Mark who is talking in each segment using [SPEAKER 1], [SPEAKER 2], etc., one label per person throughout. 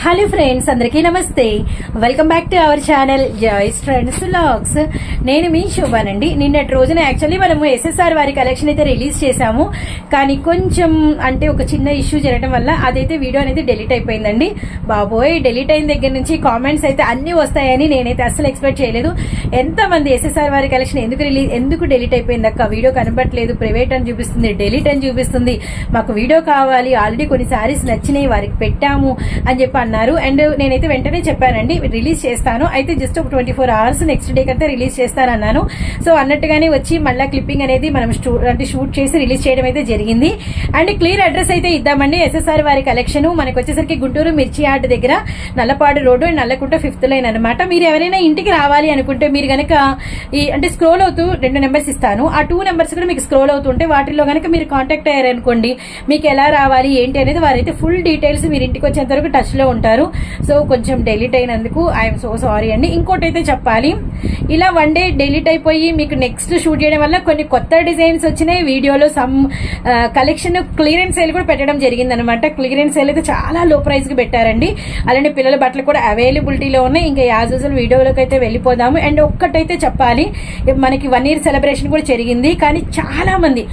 [SPEAKER 1] Hello friends, అందరికీ నమస్తే. Welcome back to our channel joys trends vlogs. నేను మీ శోభానండి. నిన్నటి రోజున యాక్చువల్లీ మనము ఎస్ఎస్ఆర్ వారి కలెక్షన్ అయితే రిలీజ్ చేశాము. కానీ కొంచెం అంటే ఒక చిన్న ఇష్యూ జరగడం వల్ల అదైతే వీడియో అనేది డెలీట్ అయిపోయిందండి. బాబోయ్, డెలీట్ అయిన దగ్గర నుంచి కామెంట్స్ అయితే అన్ని వస్తాయని నేనైతే అస్సలు ఎక్స్పెక్ట్ చేయలేదు. ఎంతమంది ఎస్ఎస్ఆర్ వారి కలెక్షన్ ఎందుకు డెలీట్ అయిపోయింది అక్క, వీడియో కనబడట్లేదు, ప్రైవేట్ అని చూపిస్తుంది, డెలీట్ అని చూపిస్తుంది, మాకు వీడియో కావాలి, ఆల్రెడీ కొన్ని సారీస్ నచ్చినాయి వారికి పెట్టాము అని చెప్పి అన్నారు. అండ్ నేనైతే వెంటనే చెప్పానండి రిలీజ్ చేస్తాను, అయితే జస్ట్ ఒక 24 hours నెక్స్ట్ డే కంటే రిలీజ్ చేస్తానన్నాను. సో అన్నట్టుగానే వచ్చి మళ్ళా క్లిప్పింగ్ అనేది మనం షూట్ చేసి రిలీజ్ చేయడం అయితే జరిగింది. అండ్ క్లియర్ అడ్రస్ అయితే ఇద్దామండి. ఎస్ఎస్ఆర్ వారి కలెక్షన్ మనకు వచ్చేసరికి గుంటూరు మిర్చి యార్డ్ దగ్గర Nallapadu road and Nallakunta 5th line అనమాట. మీరు ఎవరైనా ఇంటికి రావాలి అనుకుంటే మీరు గనక అంటే స్క్రోల్ అవుతూ 2 నెంబర్స్ ఇస్తాను, ఆ 2 నెంబర్స్ కూడా మీకు స్క్రోల్ అవుతుంటే వాటిల్లో గనక మీరు కాంటాక్ట్ అయ్యారనుకోండి, మీకు ఎలా రావాలి ఏంటి అనేది వారైతే ఫుల్ డీటెయిల్స్ మీరు ఇంటికి వచ్చేంత వరకు టచ్ లో ఉంటారు. సో కొంచెం డెలీట్ అయినందుకు ఐఎమ్ సో సారీ అండి. ఇంకోటి అయితే చెప్పాలి, ఇలా 1 day డెలీట్ అయిపోయి మీకు నెక్స్ట్ షూట్ చేయడం వల్ల కొన్ని కొత్త డిజైన్స్ వచ్చినాయి. వీడియోలో సమ్ కలెక్షన్ క్లియరెన్స్ సేల్ కూడా పెట్టడం జరిగింది అనమాట. క్లియరెన్స్ సేల్ అయితే చాలా లో ప్రైస్ కి పెట్టారండి. అలానే పిల్లల బట్టలు కూడా అవైలబిలిటీలో ఉన్నాయి. ఇంకా యాజ్ యూజువల్ వీడియోలోకి అయితే వెళ్ళిపోదాము. అండ్ ఒక్కటైతే చెప్పాలి, మనకి 1 year సెలబ్రేషన్ కూడా జరిగింది. కానీ చాలా మంది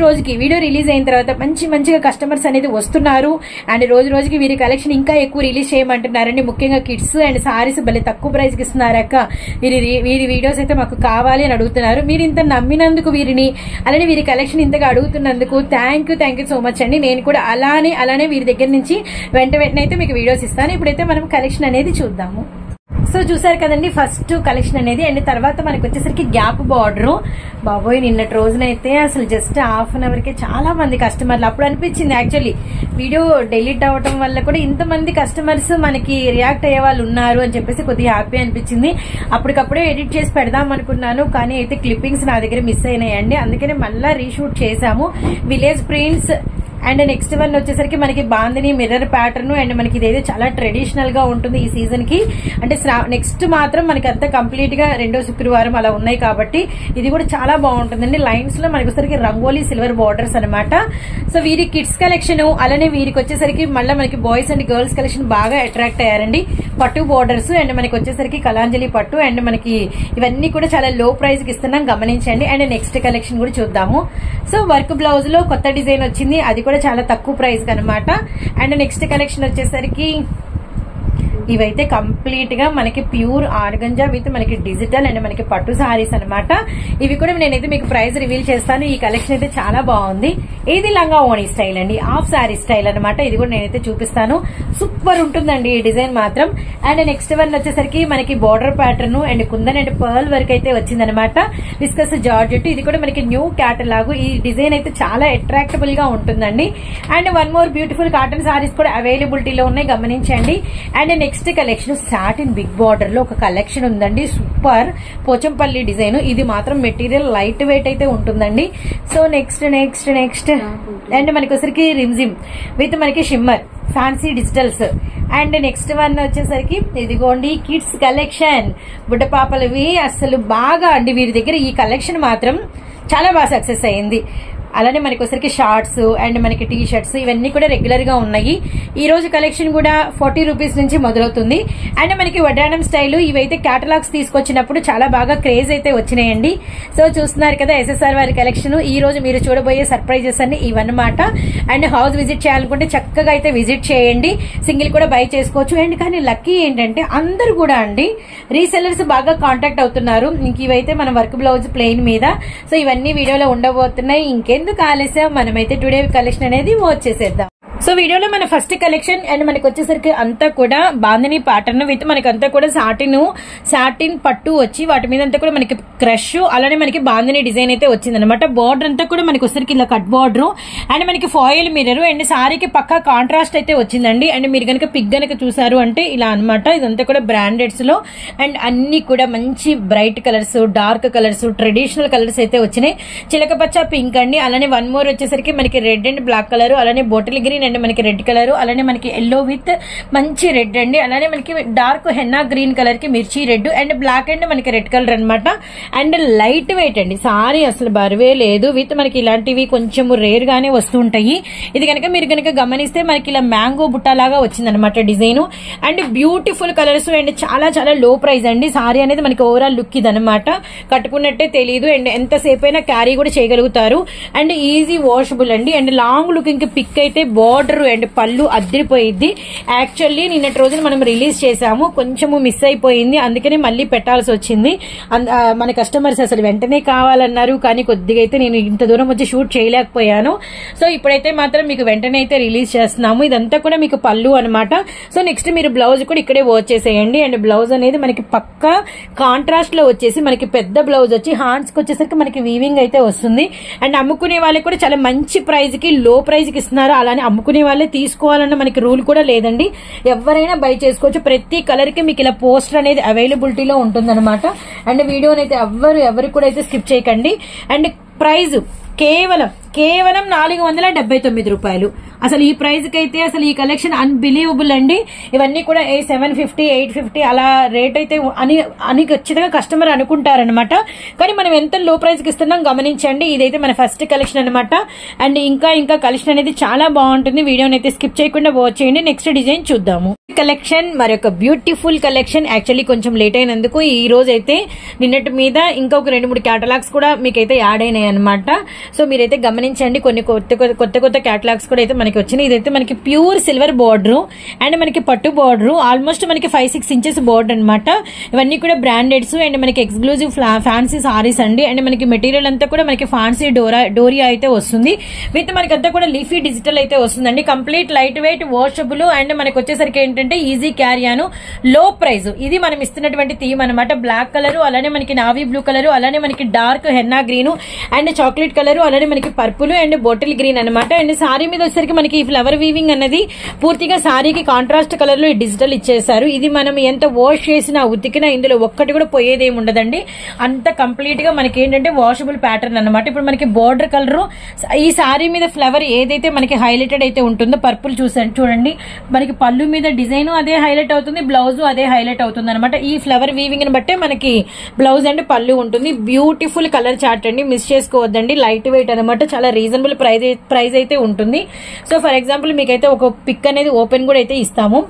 [SPEAKER 1] రోజుకి వీడియో రిలీజ్ అయిన తర్వాత మంచిగా కస్టమర్స్ అనేది వస్తున్నారు. అండ్ రోజుకి వీరి కలెక్షన్ ఇంకా ఎక్కువ రిలీజ్ చేయమంటున్నారండి. ముఖ్యంగా కిడ్స్ అండ్ సారీస్ భలే తక్కువ ప్రైస్ కి ఇస్తున్నారక్క, వీరి వీడియోస్ అయితే మాకు కావాలి అని అడుగుతున్నారు. మీరు ఇంత నమ్మినందుకు వీరిని, అలానే వీరి కలెక్షన్ ఇంతగా అడుగుతున్నందుకు థ్యాంక్ యూ సో మచ్ అండి. నేను కూడా అలానే వీరి దగ్గర నుంచి వెంటనే అయితే మీకు వీడియోస్ ఇస్తాను. ఇప్పుడైతే మనం కలెక్షన్ అనేది చూద్దాము. సో చూసారు కదండి ఫస్ట్ కలెక్షన్ అనేది. అండ్ తర్వాత మనకి వచ్చేసరికి గ్యాప్ బార్డర్. బాబోయ్, నిన్నటి రోజునైతే అసలు జస్ట్ హాఫ్ అన్ అవర్ కే చాలా మంది కస్టమర్లు, అప్పుడు అనిపించింది యాక్చువల్లీ వీడియో డెలీట్ అవ్వడం వల్ల కూడా ఇంతమంది కస్టమర్స్ మనకి రియాక్ట్ అయ్యే వాళ్ళు ఉన్నారు అని చెప్పేసి కొద్దిగా హ్యాపీ అనిపించింది. అప్పటికప్పుడే ఎడిట్ చేసి పెడదాం అనుకున్నాను, కానీ అయితే క్లిప్పింగ్స్ నా దగ్గర మిస్ అయినాయండి. అందుకనే మళ్ళా రీషూట్ చేశాము. Village prints and next one వచ్చేసరికి మనకి బాందిని మిర్రర్ ప్యాటర్న్. అండ్ మనకి ఇదైతే చాలా ట్రెడిషనల్ గా ఉంటుంది ఈ సీజన్ కి. అంటే నెక్స్ట్ మాత్రం మనకి అంతా కంప్లీట్ గా 2వ శుక్రవారం అలా ఉన్నాయి కాబట్టి ఇది కూడా చాలా బాగుంటుందండి. లైన్స్ లో మనకి వచ్చేసరికి రంగోలీ సిల్వర్ బార్డర్స్ అనమాట. సో వీరి కిడ్స్ కలెక్షన్, అలానే వీరికి వచ్చేసరికి మళ్ళీ మనకి బాయ్స్ అండ్ గర్ల్స్ కలెక్షన్ బాగా అట్రాక్ట్ అయ్యారండి. పట్టు బార్డర్స్ అండ్ మనకి వచ్చేసరికి కలాంజలి పట్టు అండ్ మనకి ఇవన్నీ కూడా చాలా లో ప్రైస్ కి ఇస్తున్నాం, గమనించండి. అండ్ నెక్స్ట్ కలెక్షన్ కూడా చూద్దాము. సో వర్క్ బ్లౌజ్ లో కొత్త డిజైన్ వచ్చింది, అది కూడా చాలా తక్కువ ప్రైస్ అనమాట. అండ్ నెక్స్ట్ కలెక్షన్ వచ్చేసరికి ఇవైతే కంప్లీట్ గా మనకి ప్యూర్ ఆర్గంజా విత్ మనకి డిజిటల్ అండ్ మనకి పట్టు సారీస్ అనమాట. ఇవి కూడా నేనైతే మీకు ప్రైస్ రివీల్ చేస్తాను. ఈ కలెక్షన్ అయితే చాలా బాగుంది. ఇది లంగా ఓణి స్టైల్ అండి, హాఫ్ సారీ స్టైల్ అనమాట. ఇది కూడా నేనైతే చూపిస్తాను. సూపర్ ఉంటుందండి ఈ డిజైన్ మాత్రం. అండ్ నెక్స్ట్ వన్ వచ్చేసరికి మనకి border pattern and kundan and pearl work అయితే వచ్చిందనమాట. విస్కస్ జార్జెట్, ఇది కూడా మనకి న్యూ క్యాటలాగ్. ఈ డిజైన్ అయితే చాలా అట్రాక్టబుల్ గా ఉంటుందండి. And 1 more beautiful cotton saris కూడా అవైలబిలిటీలో ఉన్నాయి, గమనించండి. And next collection satin big border లో ఒక కలెక్షన్ ఉందండి. Super Pochampally design. ఇది మాత్రం మెటీరియల్ లైట్ వెయిట్ అయితే ఉంటుందండి. సో నెక్స్ట్ అండ్ మనకి వచ్చరికి రిమ్జిమ్ విత్ మనకి shimmer fancy digitals. And next one వచ్చేసరికి ఇదిగోండి కిడ్స్ కలెక్షన్, బుడ్డ పాపలవి. అసలు బాగా అండి వీరి దగ్గర ఈ కలెక్షన్ మాత్రం చాలా బాగా సక్సెస్ అయింది. అలానే మనకి వచ్చరికి షార్ట్స్ అండ్ మనకి టీ షర్ట్స్ ఇవన్నీ కూడా రెగ్యులర్ గా ఉన్నాయి. ఈ రోజు కలెక్షన్ కూడా 40 రూపీస్ నుంచి మొదలవుతుంది. అండ్ మనకి వడ్డానం స్టైల్ ఇవైతే కేటలాగ్స్ తీసుకొచ్చినప్పుడు చాలా బాగా క్రేజ్ అయితే వచ్చినాయండి. సో చూస్తున్నారు కదా ఎస్ఎస్ఆర్ వారి కలెక్షన్. ఈ రోజు మీరు చూడబోయే సర్ప్రైజెస్ అన్ని ఇవన్నమాట. అండ్ హౌస్ విజిట్ చేయాలనుకుంటే చక్కగా అయితే విజిట్ చేయండి, సింగిల్ కూడా బై చేసుకోవచ్చు. అండ్ కానీ లక్కీ ఏంటంటే అందరు కూడా అండి రీసెల్లర్స్ బాగా కాంటాక్ట్ అవుతున్నారు. ఇంక ఇవైతే మన వర్క్ బ్లౌజ్ ప్లెయిన్ మీద. సో ఇవన్నీ వీడియోలో ఉండబోతున్నాయి. ఇంకెందుకు ఆలస్యం, మనమైతే టుడే కలెక్షన్ అనేది వచ్చేసేద్దాం. సో వీడియోలో మన ఫస్ట్ కలెక్షన్ అండ్ మనకి వచ్చేసరికి అంతా కూడా బాందిని ప్యాటర్న్ విత్ మనకి అంతా కూడా సాటిన్ పట్టు వచ్చి వాటి మీద అంతా కూడా మనకి క్రష్, అలానే మనకి బాందిని డిజైన్ అయితే వచ్చింది అనమాట. బార్డర్ అంతా కూడా మనకి వచ్చేసరికి ఇలా కట్ బార్డర్ అండ్ మనకి ఫాయిల్ మిర్రర్ అండ్ సారీకి పక్కా కాంట్రాస్ట్ అయితే వచ్చిందండి. అండ్ మీరు కనుక పిక్ గనక చూసారు అంటే ఇలా అనమాట. ఇదంతా కూడా బ్రాండెడ్స్ లో అండ్ అన్ని కూడా మంచి bright colours, dark colours, traditional colours అయితే వచ్చినాయి. చిలకపచ్చ పింక్ అండి. అలానే 1 more వచ్చేసరికి మనకి రెడ్ అండ్ బ్లాక్ కలర్, అలానే బోటిల్ గ్రీన్ అండ్ మనకి రెడ్ కలర్, అలానే మనకి ఎల్లో విత్ మంచి రెడ్ అండి, అలానే మనకి డార్క్ హెన్నా గ్రీన్ కలర్ కి మిర్చి రెడ్ అండ్ బ్లాక్ అండ్ మనకి రెడ్ కలర్ అనమాట. అండ్ లైట్ వెయిట్ అండి, సారీ అసలు బరువే లేదు. విత్ మనకి ఇలాంటివి కొంచెం రేర్ గానే వస్తుంటాయి. ఇది కనుక మీరు కనుక గమనిస్తే మనకి ఇలా మ్యాంగో బుట్ట లాగా వచ్చిందనమాట design. And beautiful colours and చాలా చాలా లో ప్రైస్ అండి. సారీ అనేది మనకి ఓవరాల్ లుక్ ఇది అనమాట, కట్టుకున్నట్టే తెలియదు అండ్ ఎంతసేపు అయినా క్యారీ కూడా చేయగలుగుతారు. అండ్ ఈజీ వాషబుల్ అండి. అండ్ లాంగ్ లుకింగ్ పిక్ అయితే బార్డర్ అండ్ పళ్ళు అద్దరిపోయింది. యాక్చువల్లీ నిన్నటి రోజున మనం రిలీజ్ చేసాము, కొంచెము మిస్ అయిపోయింది, అందుకనే మళ్ళీ పెట్టాల్సి వచ్చింది. మన కస్టమర్స్ అసలు వెంటనే కావాలన్నారు, కానీ కొద్దిగా అయితే నేను ఇంత దూరం వచ్చి షూట్ చేయలేకపోయాను. సో ఇప్పుడైతే మాత్రం మీకు వెంటనే అయితే రిలీజ్ చేస్తున్నాము. ఇదంతా కూడా మీకు పళ్ళు అనమాట. సో నెక్స్ట్ మీరు బ్లౌజ్ కూడా ఇక్కడే వాచ్ చేసేయండి. అండ్ బ్లౌజ్ అనేది మనకి పక్కా కాంట్రాస్ట్ లో వచ్చేసి మనకి పెద్ద బ్లౌజ్ వచ్చి హ్యాండ్స్ కి వచ్చేసరికి మనకి వీవింగ్ అయితే వస్తుంది. అండ్ అమ్ముకునే వాళ్ళకి కూడా చాలా మంచి ప్రైస్ కి లో ప్రైస్ కి ఇస్తున్నారు. అలానే అమ్ముకునే వాళ్ళే తీసుకోవాలన్న మనకి రూల్ కూడా లేదండి, ఎవరైనా బై చేసుకోవచ్చు. ప్రతి కలర్ కి మీకు ఇలా పోస్టర్ అనేది అవైలబిలిటీలో ఉంటుందన్నమాట. అండ్ వీడియోని అయితే ఎవరు కూడా అయితే స్కిప్ చేయకండి. అండ్ ప్రైజ్ కేవలం 479 రూపాయలు. అసలు ఈ ప్రైజ్ కి అయితే అసలు ఈ కలెక్షన్ అన్బిలీవబుల్ అండి. ఇవన్నీ కూడా 750, 850 అలా రేట్ అయితే అని ఖచ్చితంగా కస్టమర్ అనుకుంటారనమాట. కానీ మనం ఎంత లో ప్రైజ్ కి ఇస్తున్నాం గమనించండి. ఇదైతే మన ఫస్ట్ కలెక్షన్ అనమాట. అండ్ ఇంకా కలెక్షన్ అనేది చాలా బాగుంటుంది. వీడియోని అయితే స్కిప్ చేయకుండా వాచ్ చేయండి. నెక్స్ట్ డిజైన్ చూద్దాము. కలెక్షన్ మరొక బ్యూటిఫుల్ కలెక్షన్. యాక్చువల్లీ కొంచెం లేట్ అయినందుకు ఈ రోజు అయితే నిన్నటి మీద ఇంకొక 2-3 క్యాటలాగ్స్ కూడా మీకైతే యాడ్ అయినాయి అనమాట. సో మీరైతే గమనించండి, కొన్ని కొత్త క్యాటలాగ్స్ కూడా అయితే మనకి వచ్చినాయి. ఇదైతే మనకి ప్యూర్ సిల్వర్ బార్డర్ అండ్ మనకి పట్టు బార్డర్, ఆల్మోస్ట్ మనకి 5-6 ఇంచెస్ బార్డర్ అనమాట. ఇవన్నీ కూడా బ్రాండెడ్స్ అండ్ మనకి ఎక్స్క్లూజివ్ ఫ్యాన్సీ సారీస్ అండి. అండ్ మనకి మెటీరియల్ అంతా కూడా మనకి ఫ్యాన్సీ డోరియా అయితే వస్తుంది. విత్ మనకి అంతా కూడా లీఫీ డిజిటల్ అయితే వస్తుందండి. Complete light weight washable and మనకి వచ్చేసరికి ఏంటంటే ఈజీ క్యారియాను, లో ప్రైజ్. ఇది మనం ఇస్తున్నటువంటి థీమ్ అనమాట. బ్లాక్ కలర్, అలానే మనకి నావీ బ్లూ కలర్, అలానే మనకి dark henna green and chocolate colour, అలానే మనకి పర్పుల్ అండ్ బాటిల్ గ్రీన్ అనమాట. అండ్ సారీ మీద వచ్చేసరికి మనకి ఈ ఫ్లవర్ వీవింగ్ అనేది పూర్తిగా సారీకి కాంట్రాస్ట్ కలర్ లో డిజిటల్ ఇచ్చేసారు. ఇది మనం ఎంత వాష్ చేసినా ఉతికినా ఇందులో ఒక్కటి కూడా పోయేదేమి ఉండదండి. అంత కంప్లీట్ గా మనకి ఏంటంటే వాషబుల్ ప్యాటర్న్ అనమాట. ఇప్పుడు మనకి బార్డర్ కలర్ ఈ సారీ మీద ఫ్లవర్ ఏదైతే మనకి హైలైటెడ్ అయితే ఉంటుందో పర్పుల్ చూడండి, మనకి పళ్ళు మీద డిజైన్ అదే హైలైట్ అవుతుంది, బ్లౌజ్ అదే హైలైట్ అవుతుంది అనమాట. ఈ ఫ్లవర్ వీవింగ్ ని బట్టే మనకి బ్లౌజ్ అండ్ పళ్ళు ఉంటుంది. బ్యూటిఫుల్ కలర్ చార్ట్ అండి, మిస్ చేసుకోవద్దండి. లైట్ వెయిట్ అనమాట, చాలా రీజనబుల్ ప్రైస్ అయితే ఉంటుంది. సో ఫర్ ఎగ్జాంపుల్ మీకైతే ఒక పిక్ అనేది ఓపెన్ కూడా అయితే ఇస్తాము.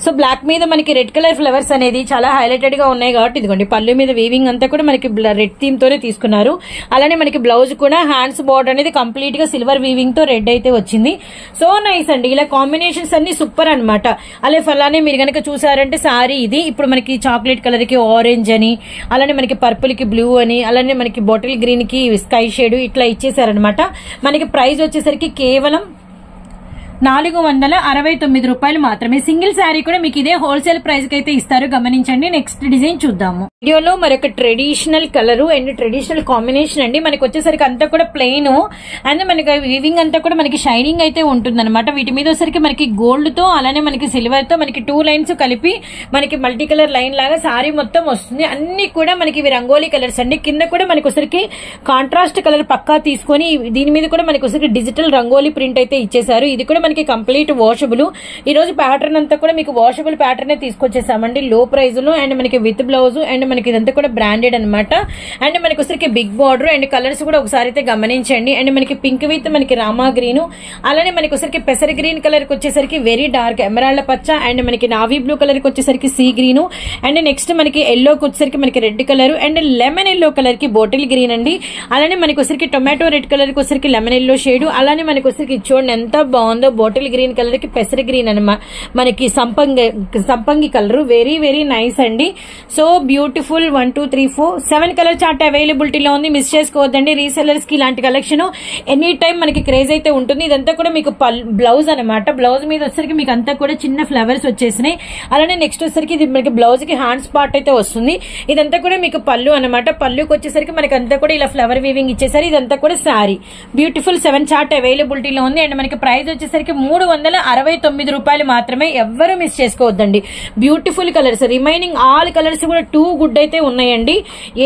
[SPEAKER 1] సో బ్లాక్ మీద మనకి రెడ్ కలర్ ఫ్లవర్స్ అనేది చాలా హైలైటెడ్ గా ఉన్నాయి కాబట్టి ఇదిగోండి పళ్ళు మీద వీవింగ్ అంతా కూడా మనకి రెడ్ థీమ్ తోనే తీసుకున్నారు. అలానే మనకి బ్లౌజ్ కూడా హ్యాండ్స్ బోర్డర్ అనేది కంప్లీట్ గా సిల్వర్ వీవింగ్ తో రెడ్ అయితే వచ్చింది. సో నైస్ అండి, ఇలా కాంబినేషన్స్ అన్ని సూపర్ అనమాట. అలానే మీరు కనుక చూసారంటే సారీ ఇది ఇప్పుడు మనకి చాక్లెట్ కలర్ కి ఆరెంజ్ అని, అలానే మనకి పర్పుల్ కి బ్లూ అని, అలానే మనకి బాటిల్ గ్రీన్ కి స్కై షేడ్ ఇట్లా ఇచ్చేసారనమాట. మనకి ప్రైస్ వచ్చేసరికి కేవలం 469 రూపాయలు మాత్రమే. సింగిల్ శారీ కూడా మీకు ఇదే హోల్సేల్ ప్రైస్ కి అయితే ఇస్తారు, గమనించండి. నెక్స్ట్ డిజైన్ చూద్దాము. వీడియోలో మరొక traditional colour and traditional combination అండి. మనకి వచ్చేసరికి అంతా కూడా ప్లెయిన్ అండ్ మనకి వీవింగ్ అంతా కూడా మనకి షైనింగ్ అయితే ఉంటుంది అనమాట. వీటి మీద వచ్చేసరికి మనకి గోల్డ్ తో అలానే మనకి సిల్వర్ తో మనకి 2 లైన్స్ కలిపి మనకి మల్టీ కలర్ లైన్ లాగా సారీ మొత్తం వస్తుంది. అన్ని కూడా మనకి ఇవి రంగోలీ కలర్స్ అండి. కింద కూడా మనకి వచ్చేసరికి కాంట్రాస్ట్ కలర్ పక్కా తీసుకొని దీని మీద కూడా మనకి వచ్చేసరికి డిజిటల్ రంగోలీ ప్రింట్ అయితే ఇచ్చేసారు. ఇది కూడా మనకి కంప్లీట్ వాషబుల్. ఈ రోజు ప్యాటర్న్ అంతా కూడా మీకు వాషబుల్ ప్యాటర్న్ తీసుకొచ్చేసామండి లో ప్రైస్ లో. అండ్ మనకి విత్ బ్లౌజ్ అండ్ మనకి ఇదంతా కూడా బ్రాండెడ్ అనమాట. అండ్ మనకి వచ్చరికి బిగ్ బార్డర్ అండ్ కలర్స్ కూడా ఒకసారి అయితే గమనించండి. అండ్ మనకి పింక్ విత్ మనకి రామా గ్రీన్, అలానే మనకి వచ్చరికి పెసర గ్రీన్ కలర్ కి వచ్చేసరికి వెరీ డార్క్ ఎమరాల్డ్ పచ్చ, అండ్ మనకి నావీ బ్లూ కలర్ కి వచ్చేసరికి సీ గ్రీన్, అండ్ నెక్స్ట్ మనకి ఎల్లోకి వచ్చేసరికి మనకి red colour and lemon yellow colour కి బాటిల్ గ్రీన్ అండి. అలానే మనకి వచ్చరికి టొమాటో రెడ్ కలర్ కి వచ్చరికి లెమన్ ఎల్లో షేడ్, అలానే మనకి వచ్చరికి చూడండి ఎంత బాగుందో బాటిల్ గ్రీన్ కలర్ కి పెసర గ్రీన్ అనమాట. మనకి సంపంగి కలర్ వెరీ వెరీ నైస్ అండి. సో బ్యూటిఫుల్ 1 2 3 4 7 కలర్ చార్ట్ అవైలబిలిటీలో ఉంది, మిస్ చేసుకోవద్దండి. రీసెలర్స్ కి ఇలాంటి కలెక్షన్ ఎనీ టైం మనకి క్రేజ్ అయితే ఉంటుంది. ఇదంతా కూడా మీకు బ్లౌజ్ అనమాట. బ్లౌజ్ మీద వచ్చేసరికి మీకు అంతా కూడా చిన్న ఫ్లవర్స్ వచ్చేసినాయి. అలానే నెక్స్ట్ వచ్చేసరికి ఇది మనకి బ్లౌజ్ కి హ్యాండ్స్ పార్ట్ అయితే వస్తుంది. ఇదంతా కూడా మీకు పళ్ళు అనమాట. పళ్ళుకి వచ్చేసరికి మనకి అంతా కూడా ఇలా ఫ్లవర్ వీవింగ్ ఇచ్చేసారు. ఇదంతా కూడా శారీ బ్యూటిఫుల్ 7 చార్ట్ అవైలబిలిటీలో ఉంది. అండ్ మనకి ప్రైస్ వచ్చేసరికి మనకి 369 రూపాయలు మాత్రమే. ఎవ్వరూ మిస్ చేసుకోవద్దండి. Beautiful colours, remaining all colours కూడా టూ గుడ్ అయితే ఉన్నాయండి.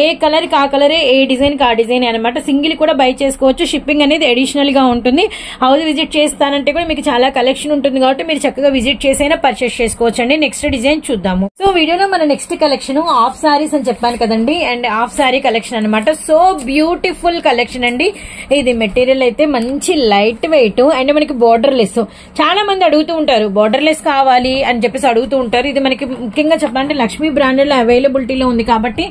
[SPEAKER 1] ఏ కలర్ కి ఆ కలరే, ఏ డిజైన్ కి ఆ డిజైన్ అనమాట. సింగిల్ కూడా బై చేసుకోవచ్చు. షిప్పింగ్ అనేది అడిషనల్ గా ఉంటుంది. హౌస్ విజిట్ చేస్తానంటే కూడా మీకు చాలా కలెక్షన్ ఉంటుంది కాబట్టి మీరు చక్కగా విజిట్ చేసైనా పర్చేస్ చేసుకోవచ్చు అండి. నెక్స్ట్ డిజైన్ చూద్దాము. సో వీడియోలో మన నెక్స్ట్ కలెక్షన్ హాఫ్ సారీస్ అని చెప్పాను కదండి, అండ్ హాఫ్ సారీ కలెక్షన్ అనమాట. సో బ్యూటిఫుల్ కలెక్షన్ అండి. ఇది మెటీరియల్ అయితే మంచి లైట్ వెయిట్ అండ్ మనకి బోర్డర్ లెస్. చాలా మంది అడుగుతూ ఉంటారు బోర్డర్ లెస్ కావాలి అని చెప్పేసి అడుగుతూ ఉంటారు. ఇది మనకి ముఖ్యంగా చెప్పాలంటే లక్ష్మీ బ్రాండెడ్ లో అవైలబిలిటీలో ఉంది కాబట్టి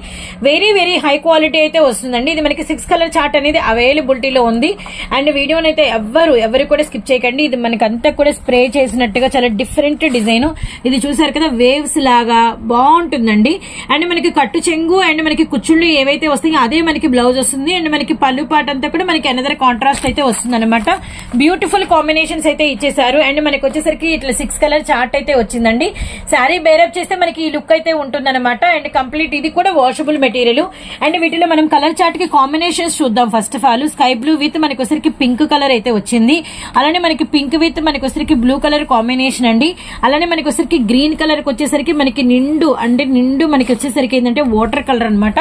[SPEAKER 1] వెరీ వెరీ హై క్వాలిటీ అయితే వస్తుందండి. ఇది మనకి 6 కలర్ చార్ట్ అనేది అవైలబిలిటీలో ఉంది. అండ్ వీడియోని అయితే ఎవరు కూడా స్కిప్ చేయకండి. ఇది మనకి అంతా కూడా స్ప్రే చేసినట్టుగా చాలా డిఫరెంట్ డిజైన్. ఇది చూసారు కదా, వేవ్స్ లాగా బాగుంటుందండి. అండ్ మనకి కట్టు చెంగు అండ్ మనకి కుచ్చుళ్ళు ఏవైతే వస్తాయో అదే మనకి బ్లౌజ్ వస్తుంది. అండ్ మనకి పళ్ళు పాట అంతా కూడా మనకి అనదర్ కాంట్రాస్ట్ అయితే వస్తుంది అనమాట. బ్యూటిఫుల్ కాంబినేషన్స్ అయితే ఇచ్చేసారు. అండ్ మనకి వచ్చేసరికి ఇట్లా 6 కలర్ చార్ట్ అయితే వచ్చిందండి. శారీ బేరప్ చేస్తే మనకి ఈ లుక్ అయితే ఉంటుందన్నమాట. అండ్ కంప్లీట్ ఇది కూడా వాషబుల్ మెటీరియల్. అండ్ వీటిలో మనం కలర్ చార్ట్ కి కాంబినేషన్స్ చూద్దాం. First of all sky blue with మనకి వచ్చరికి పింక్ కలర్ అయితే వచ్చింది. అలానే మనకి పింక్ విత్ మనకి వచ్చరికి బ్లూ కలర్ కాంబినేషన్ అండి. అలానే మనకి వచ్చరికి గ్రీన్ కలర్ కి వచ్చేసరికి మనకి నిండు మనకి వచ్చేసరికి ఏంటంటే వాటర్ కలర్ అనమాట.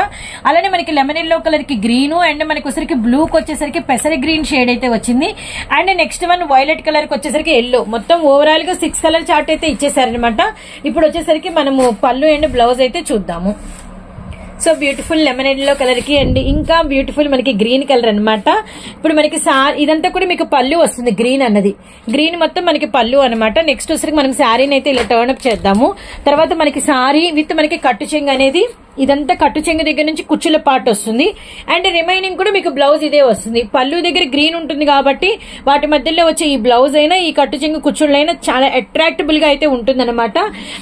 [SPEAKER 1] అలానే మనకి లెమన్ ఎల్లో కలర్ కి గ్రీన్ అండ్ మనకి వచ్చరికి బ్లూ కి వచ్చేసరికి పెసర గ్రీన్ షేడ్ అయితే వచ్చింది. And next one violet colour కి వచ్చేసరికి ఎల్లో. మొత్తం ఓవరాల్ గా 6 కలర్ చార్ట్ అయితే ఇచ్చేసారనమాట. ఇప్పుడు వచ్చేసరికి మనము పళ్ళు అండ్ బ్లౌజ్ అయితే చూద్దాము. So beautiful lemon yellow colour కి అండ్ ఇంకా బ్యూటిఫుల్ మనకి గ్రీన్ కలర్ అనమాట. ఇప్పుడు మనకి ఇదంతా కూడా మీకు పళ్ళు వస్తుంది. గ్రీన్ అన్నది గ్రీన్ మొత్తం మనకి పళ్ళు అనమాట. నెక్స్ట్ వచ్చరికి మనం శారీని అయితే ఇలా టర్న్ అప్ చేద్దాము. తర్వాత మనకి శారీ విత్ మనకి కట్టు చెంగు అనేది ఇదంతా కట్టు చెంగు దగ్గర నుంచి కుచ్చుల పార్ట్ వస్తుంది. అండ్ రిమైనింగ్ కూడా మీకు బ్లౌజ్ ఇదే వస్తుంది. పళ్ళు దగ్గర గ్రీన్ ఉంటుంది కాబట్టి వాటి మధ్యలో వచ్చే ఈ బ్లౌజ్ అయినా ఈ కట్టు చెంగు కుచ్చుళ్ళైనా చాలా అట్రాక్టబుల్ గా అయితే ఉంటుంది అనమాట.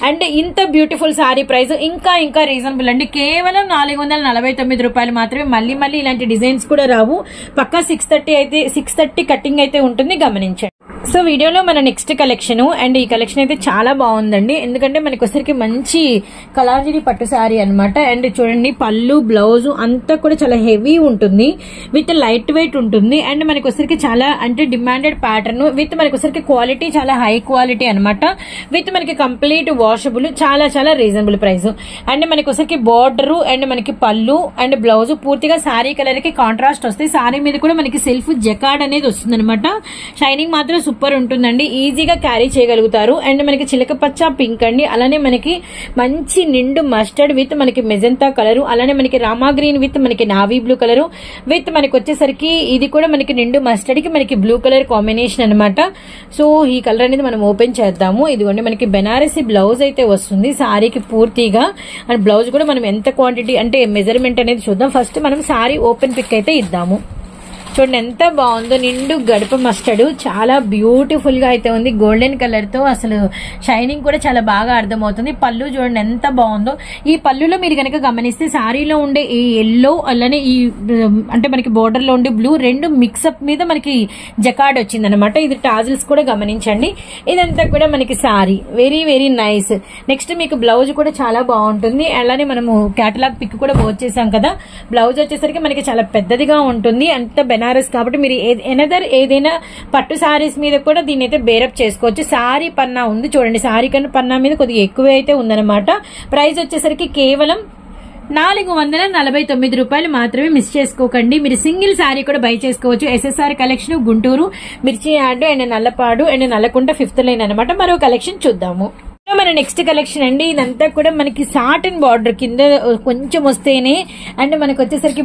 [SPEAKER 1] అండ్ ఇంత బ్యూటిఫుల్ శారీ ప్రైస్ ఇంకా రీజనబుల్ అండి. కేవలం 449 రూపాయలు మాత్రమే. మళ్ళీ ఇలాంటి డిజైన్స్ కూడా రావు. పక్కా 630 కటింగ్ అయితే ఉంటుంది, గమనించండి. సో వీడియోలో మన నెక్స్ట్ కలెక్షన్ అండ్ ఈ కలెక్షన్ అయితే చాలా బాగుందండి. ఎందుకంటే మనకి వచ్చరికి మంచి కలాంజరీ పట్టు శారీ అనమాట. అండ్ చూడండి పళ్ళు బ్లౌజ్ అంతా కూడా చాలా హెవీ ఉంటుంది విత్ లైట్ వెయిట్ ఉంటుంది. అండ్ మనకి వచ్చరికి చాలా అంటే డిమాండెడ్ ప్యాటర్న్ విత్ మనకి వచ్చరికి క్వాలిటీ చాలా హై క్వాలిటీ అనమాట. విత్ మనకి కంప్లీట్ వాషబుల్, చాలా రీజనబుల్ ప్రైస్. అండ్ మనకి వచ్చరికి బోర్డర్ అండ్ మనకి పళ్ళు అండ్ బ్లౌజ్ పూర్తిగా శారీ కలర్ కి కాంట్రాస్ట్ వస్తాయి. శారీ మీద కూడా మనకి సెల్ఫ్ జకార్డ్ అనేది వస్తుంది అనమాట. షైనింగ్ మాత్రం సూపర్ ఉంటుందండి. ఈజీగా క్యారీ చేయగలుగుతారు. అండ్ మనకి చిలక పచ్చ పింక్ అండి. అలానే మనకి మంచి నిండు మస్టర్డ్ విత్ మనకి మెజంతా కలరు. అలానే మనకి రామా గ్రీన్ విత్ మనకి నావీ బ్లూ కలరు విత్ మనకి వచ్చేసరికి ఇది కూడా మనకి నిండు మస్టర్డ్ కి మనకి బ్లూ కలర్ కాంబినేషన్ అనమాట. సో ఈ కలర్ అనేది మనం ఓపెన్ చేద్దాము. ఇదిగోండి మనకి బెనారసీ బ్లౌజ్ అయితే వస్తుంది శారీకి పూర్తిగా. అండ్ బ్లౌజ్ కూడా మనం ఎంత క్వాంటిటీ అంటే మెజర్మెంట్ అనేది చూద్దాం. ఫస్ట్ మనం శారీ ఓపెన్ పిక్ అయితే ఇద్దాము. చూడండి ఎంత బాగుందో, నిండు గడప మస్టర్డ్ చాలా బ్యూటిఫుల్ గా అయితే ఉంది. గోల్డెన్ కలర్ తో అసలు షైనింగ్ కూడా చాలా బాగా అర్థమవుతుంది. పళ్ళు చూడండి ఎంత బాగుందో. ఈ పళ్ళులో మీరు కనుక గమనిస్తే శారీలో ఉండే ఈ ఎల్లో అలానే ఈ అంటే మనకి బోర్డర్ లో ఉండే బ్లూ రెండు మిక్సప్ మీద మనకి జకార్డ్ వచ్చింది అనమాట. ఇది టాజిల్స్ కూడా గమనించండి. ఇదంతా కూడా మనకి శారీ వెరీ నైస్. నెక్స్ట్ మీకు బ్లౌజ్ కూడా చాలా బాగుంటుంది. అలానే మనము కేటలాగ్ పిక్ కూడా వచ్చేసాం కదా. బ్లౌజ్ వచ్చేసరికి మనకి చాలా పెద్దదిగా ఉంటుంది. అంత బెనారస్ కాబట్టి మీరు ఏదైనా పట్టు శారీస్ మీద కూడా దీన్ని అయితే బేరప్ చేసుకోవచ్చు. శారీ పన్నా ఉంది చూడండి. శారీ కన్నా పన్నా మీద కొద్దిగా ఎక్కువ అయితే ఉందన్నమాట. ప్రైస్ వచ్చేసరికి కేవలం 449 రూపాయలు మాత్రమే. మిస్ చేసుకోకండి. మీరు సింగిల్ శారీ కూడా బై చేసుకోవచ్చు. ఎస్ఎస్ఆర్ కలెక్షన్ గుంటూరు, మిర్చి yard and Nallapadu and Nallakunta 5th line అనమాట. మరో కలెక్షన్ చూద్దాము. మన నెక్స్ట్ కలెక్షన్ అండి. ఇదంతా కూడా మనకి సాటిన్ బార్డర్ కింద కొంచెం వస్తేనే అండ్ మనకి వచ్చేసరికి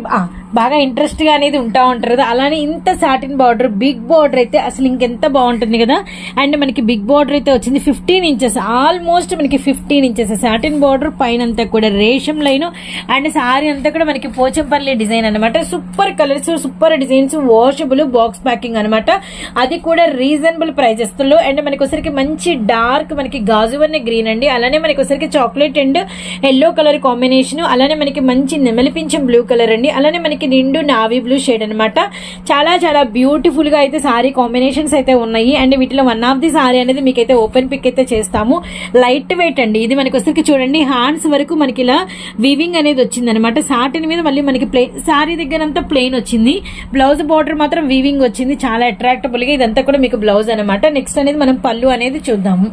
[SPEAKER 1] బాగా ఇంట్రెస్ట్ గా అనేది ఉంటారు కదా. అలానే ఇంత సాటిన్ బార్డర్ బిగ్ బార్డర్ అయితే అసలు ఇంకెంత బాగుంటుంది కదా. అండ్ మనకి బిగ్ బార్డర్ అయితే వచ్చింది 15 ఇంచెస్, ఆల్మోస్ట్ మనకి 15 ఇంచెస్ సాటిన్ బార్డర్. పైన అంతా కూడా రేషం లైన్ అండ్ సారీ అంతా కూడా మనకి పోచంపల్లి డిజైన్ అనమాట. Super colours, super designs, washable, box packing అనమాట. అది కూడా రీజనబుల్ ప్రైజెస్ లో. అండ్ మనకి వచ్చరికి మంచి డార్క్ మనకి గాజువన్ ఉన్న గ్రీన్ అండి. అలానే మనకి ఒకసారికి chocolate and yellow colour combination, అలానే మనకి మంచి నెమలిపించం బ్లూ కలర్ అండి, అలానే మనకి నిండు నావీ బ్లూ షేడ్ అనమాట. చాలా చాలా బ్యూటిఫుల్ గా అయితే సారీ కాంబినేషన్స్ అయితే ఉన్నాయి. అండ్ వీటిలో వన్ ఆఫ్ ది సారీ అనేది మీకైతే ఓపెన్ పిక్ అయితే చేస్తాము. లైట్ వెయిట్ అండి ఇది. మనకి వచ్చరికి చూడండి హ్యాండ్స్ వరకు మనకి ఇలా వీవింగ్ అనేది వచ్చింది అనమాట. సాటిన్ మీద మళ్ళీ మనకి ప్లెయిన్, సారీ దగ్గర అంతా ప్లెయిన్ వచ్చింది, బ్లౌజ్ బార్డర్ మాత్రం వీవింగ్ వచ్చింది. చాలా అట్రాక్టబుల్ గా ఇదంతా కూడా మీకు బ్లౌజ్ అనమాట. నెక్స్ట్ అనేది మనం పళ్ళు అనేది చూద్దాము.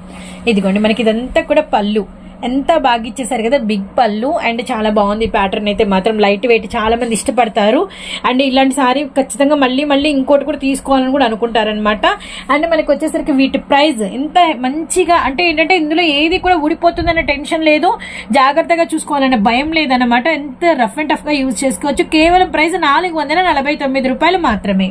[SPEAKER 1] ఇదిగోండి మనకి ఇదంతా కూడా పళ్ళు, ఎంత బాగా ఇచ్చేసారు కదా, బిగ్ పళ్ళు. అండ్ చాలా బాగుంది ప్యాటర్న్ అయితే మాత్రం, లైట్ వెయిట్, చాలా మంది ఇష్టపడతారు. అండ్ ఇలాంటి సారీ ఖచ్చితంగా మళ్ళీ మళ్ళీ ఇంకోటి కూడా తీసుకోవాలని కూడా అనుకుంటారనమాట. అండ్ మనకి వచ్చేసరికి వీటి ప్రైస్ ఎంత మంచిగా అంటే ఏంటంటే ఇందులో ఏది కూడా ఊడిపోతుందన్న టెన్షన్ లేదు, జాగ్రత్తగా చూసుకోవాలన్న భయం లేదన్నమాట. ఎంత రఫ్ అండ్ టఫ్ గా యూజ్ చేసుకోవచ్చు. కేవలం ప్రైస్ 449 రూపాయలు మాత్రమే.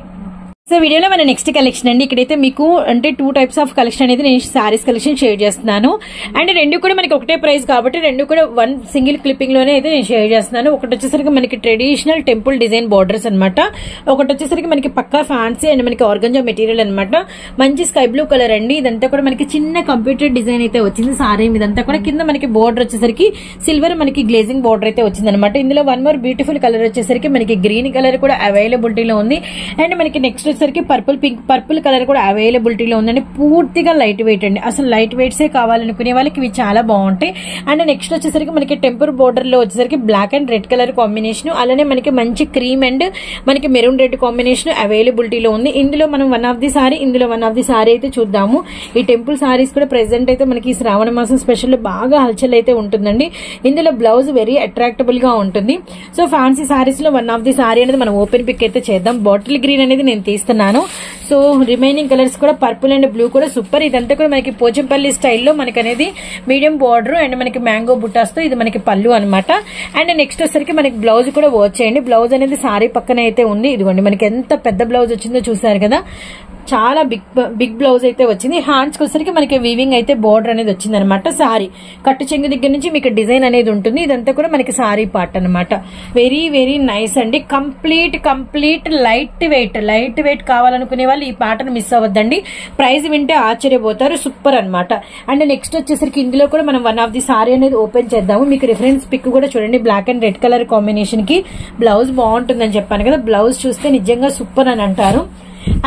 [SPEAKER 1] సో వీడియోలో మన నెక్స్ట్ కలెక్షన్ అండి. ఇక్కడైతే మీకు అంటే 2 టైప్స్ ఆఫ్ కలెక్షన్ అనేది నేను సారీస్ కలెక్షన్ షేర్ చేస్తున్నాను. అండ్ రెండు కూడా మనకి ఒకటే ప్రైస్ కాబట్టి రెండు కూడా వన్ సింగిల్ క్లిప్పింగ్ లోనే అయితే నేను షేర్ చేస్తున్నాను. ఒకటి వచ్చేసరికి మనకి ట్రెడిషనల్ టెంపుల్ డిజైన్ బార్డర్స్ అనమాట, ఒకటి వచ్చేసరికి మనకి పక్కా ఫ్యాన్సీ అండ్ మనకి ఆర్గంజా మెటీరియల్ అనమాట. మంచి స్కై బ్లూ కలర్ అండి. ఇదంతా కూడా మనకి చిన్న కంప్యూటర్ డిజైన్ అయితే వచ్చింది సారీ ఇదంతా కూడా. కింద మనకి బార్డర్ వచ్చేసరికి సిల్వర్ మనకి గ్లేజింగ్ బార్డర్ అయితే వచ్చింది అనమాట. ఇందులో వన్ మోర్ బ్యూటిఫుల్ కలర్ వచ్చేసరికి మనకి గ్రీన్ కలర్ కూడా అవైలబిలిటీలో ఉంది. అండ్ మనకి నెక్స్ట్ సరికి పర్పుల్ పింక్, పర్పుల్ కలర్ కూడా అవైలబిలిటీలో ఉందండి. పూర్తిగా లైట్ వెయిట్ అండి, అసలు లైట్ వెయిట్సే కావాలనుకునే వాళ్ళకి ఇవి చాలా బాగుంటాయి. అండ్ నెక్స్ట్ వచ్చేసరికి మనకి టెంపుల్ బోర్డర్ లో వచ్చేసరికి black and red colour combination, అలానే మనకి మంచి క్రీమ్ అండ్ మనకి మెరూన్ రెడ్ కాంబినేషన్ అవైలబిలిటీలో ఉంది. ఇందులో మనం వన్ ఆఫ్ ది సారీ, ఇందులో వన్ ఆఫ్ ది సారీ అయితే చూద్దాము. ఈ టెంపుల్ సారీస్ కూడా ప్రెసెంట్ అయితే మనకి శ్రావణ మాసం స్పెషల్ బాగా హల్చల్ అయితే ఉంటుందండి. ఇందులో బ్లౌజ్ వెరీ అట్రాక్టబుల్ గా ఉంటుంది. సో ఫ్యాన్సీ సారీస్ లో వన్ ఆఫ్ ది సారీ అనేది మనం ఓపెన్ పిక్ అయితే చేద్దాం. బాటిల్ గ్రీన్ అనేది నేను తీస్తున్నాను. సో రిమైనింగ్ కలర్స్ కూడా పర్పుల్ అండ్ బ్లూ కూడా సూపర్. ఇదంతా కూడా మనకి పోచంపల్లి స్టైల్లో మనకి అనేది మీడియం బార్డర్ అండ్ మనకి మ్యాంగో బుట్టాస్తో ఇది మనకి పళ్ళు అనమాట. అండ్ నెక్స్ట్ వచ్చేసరికి మనకి బ్లౌజ్ కూడా వచ్చేయండి. బ్లౌజ్ అనేది సారీ పక్కన అయితే ఉంది. ఇదిగోండి మనకి ఎంత పెద్ద బ్లౌజ్ వచ్చిందో చూసారు కదా, చాలా బిగ్ బ్లౌజ్ అయితే వచ్చింది. హ్యాండ్స్ కి వచ్చేసరికి మనకి వీవింగ్ అయితే బార్డర్ అనేది వచ్చింది అనమాట. సారీ కట్టు చెంగు దగ్గర నుంచి మీకు డిజైన్ అనేది ఉంటుంది. ఇదంతా కూడా మనకి సారీ పార్ట్ అనమాట. వెరీ వెరీ నైస్ అండి. కంప్లీట్ లైట్ వెయిట్ కావాలనుకునే వాళ్ళు ఈ పాటను మిస్ అవ్వద్దండి. ప్రైస్ వింటే ఆశ్చర్యపోతారు, సూపర్ అనమాట. అండ్ నెక్స్ట్ వచ్చేసరికి ఇందులో కూడా మనం వన్ ఆఫ్ ది సారీ అనేది ఓపెన్ చేద్దాము. మీకు రిఫరెన్స్ పిక్ కూడా చూడండి, black and red colour combination కి బ్లౌజ్ బాగుంటుందని చెప్పాను కదా. బ్లౌజ్ చూస్తే నిజంగా సూపర్ అని అంటారు.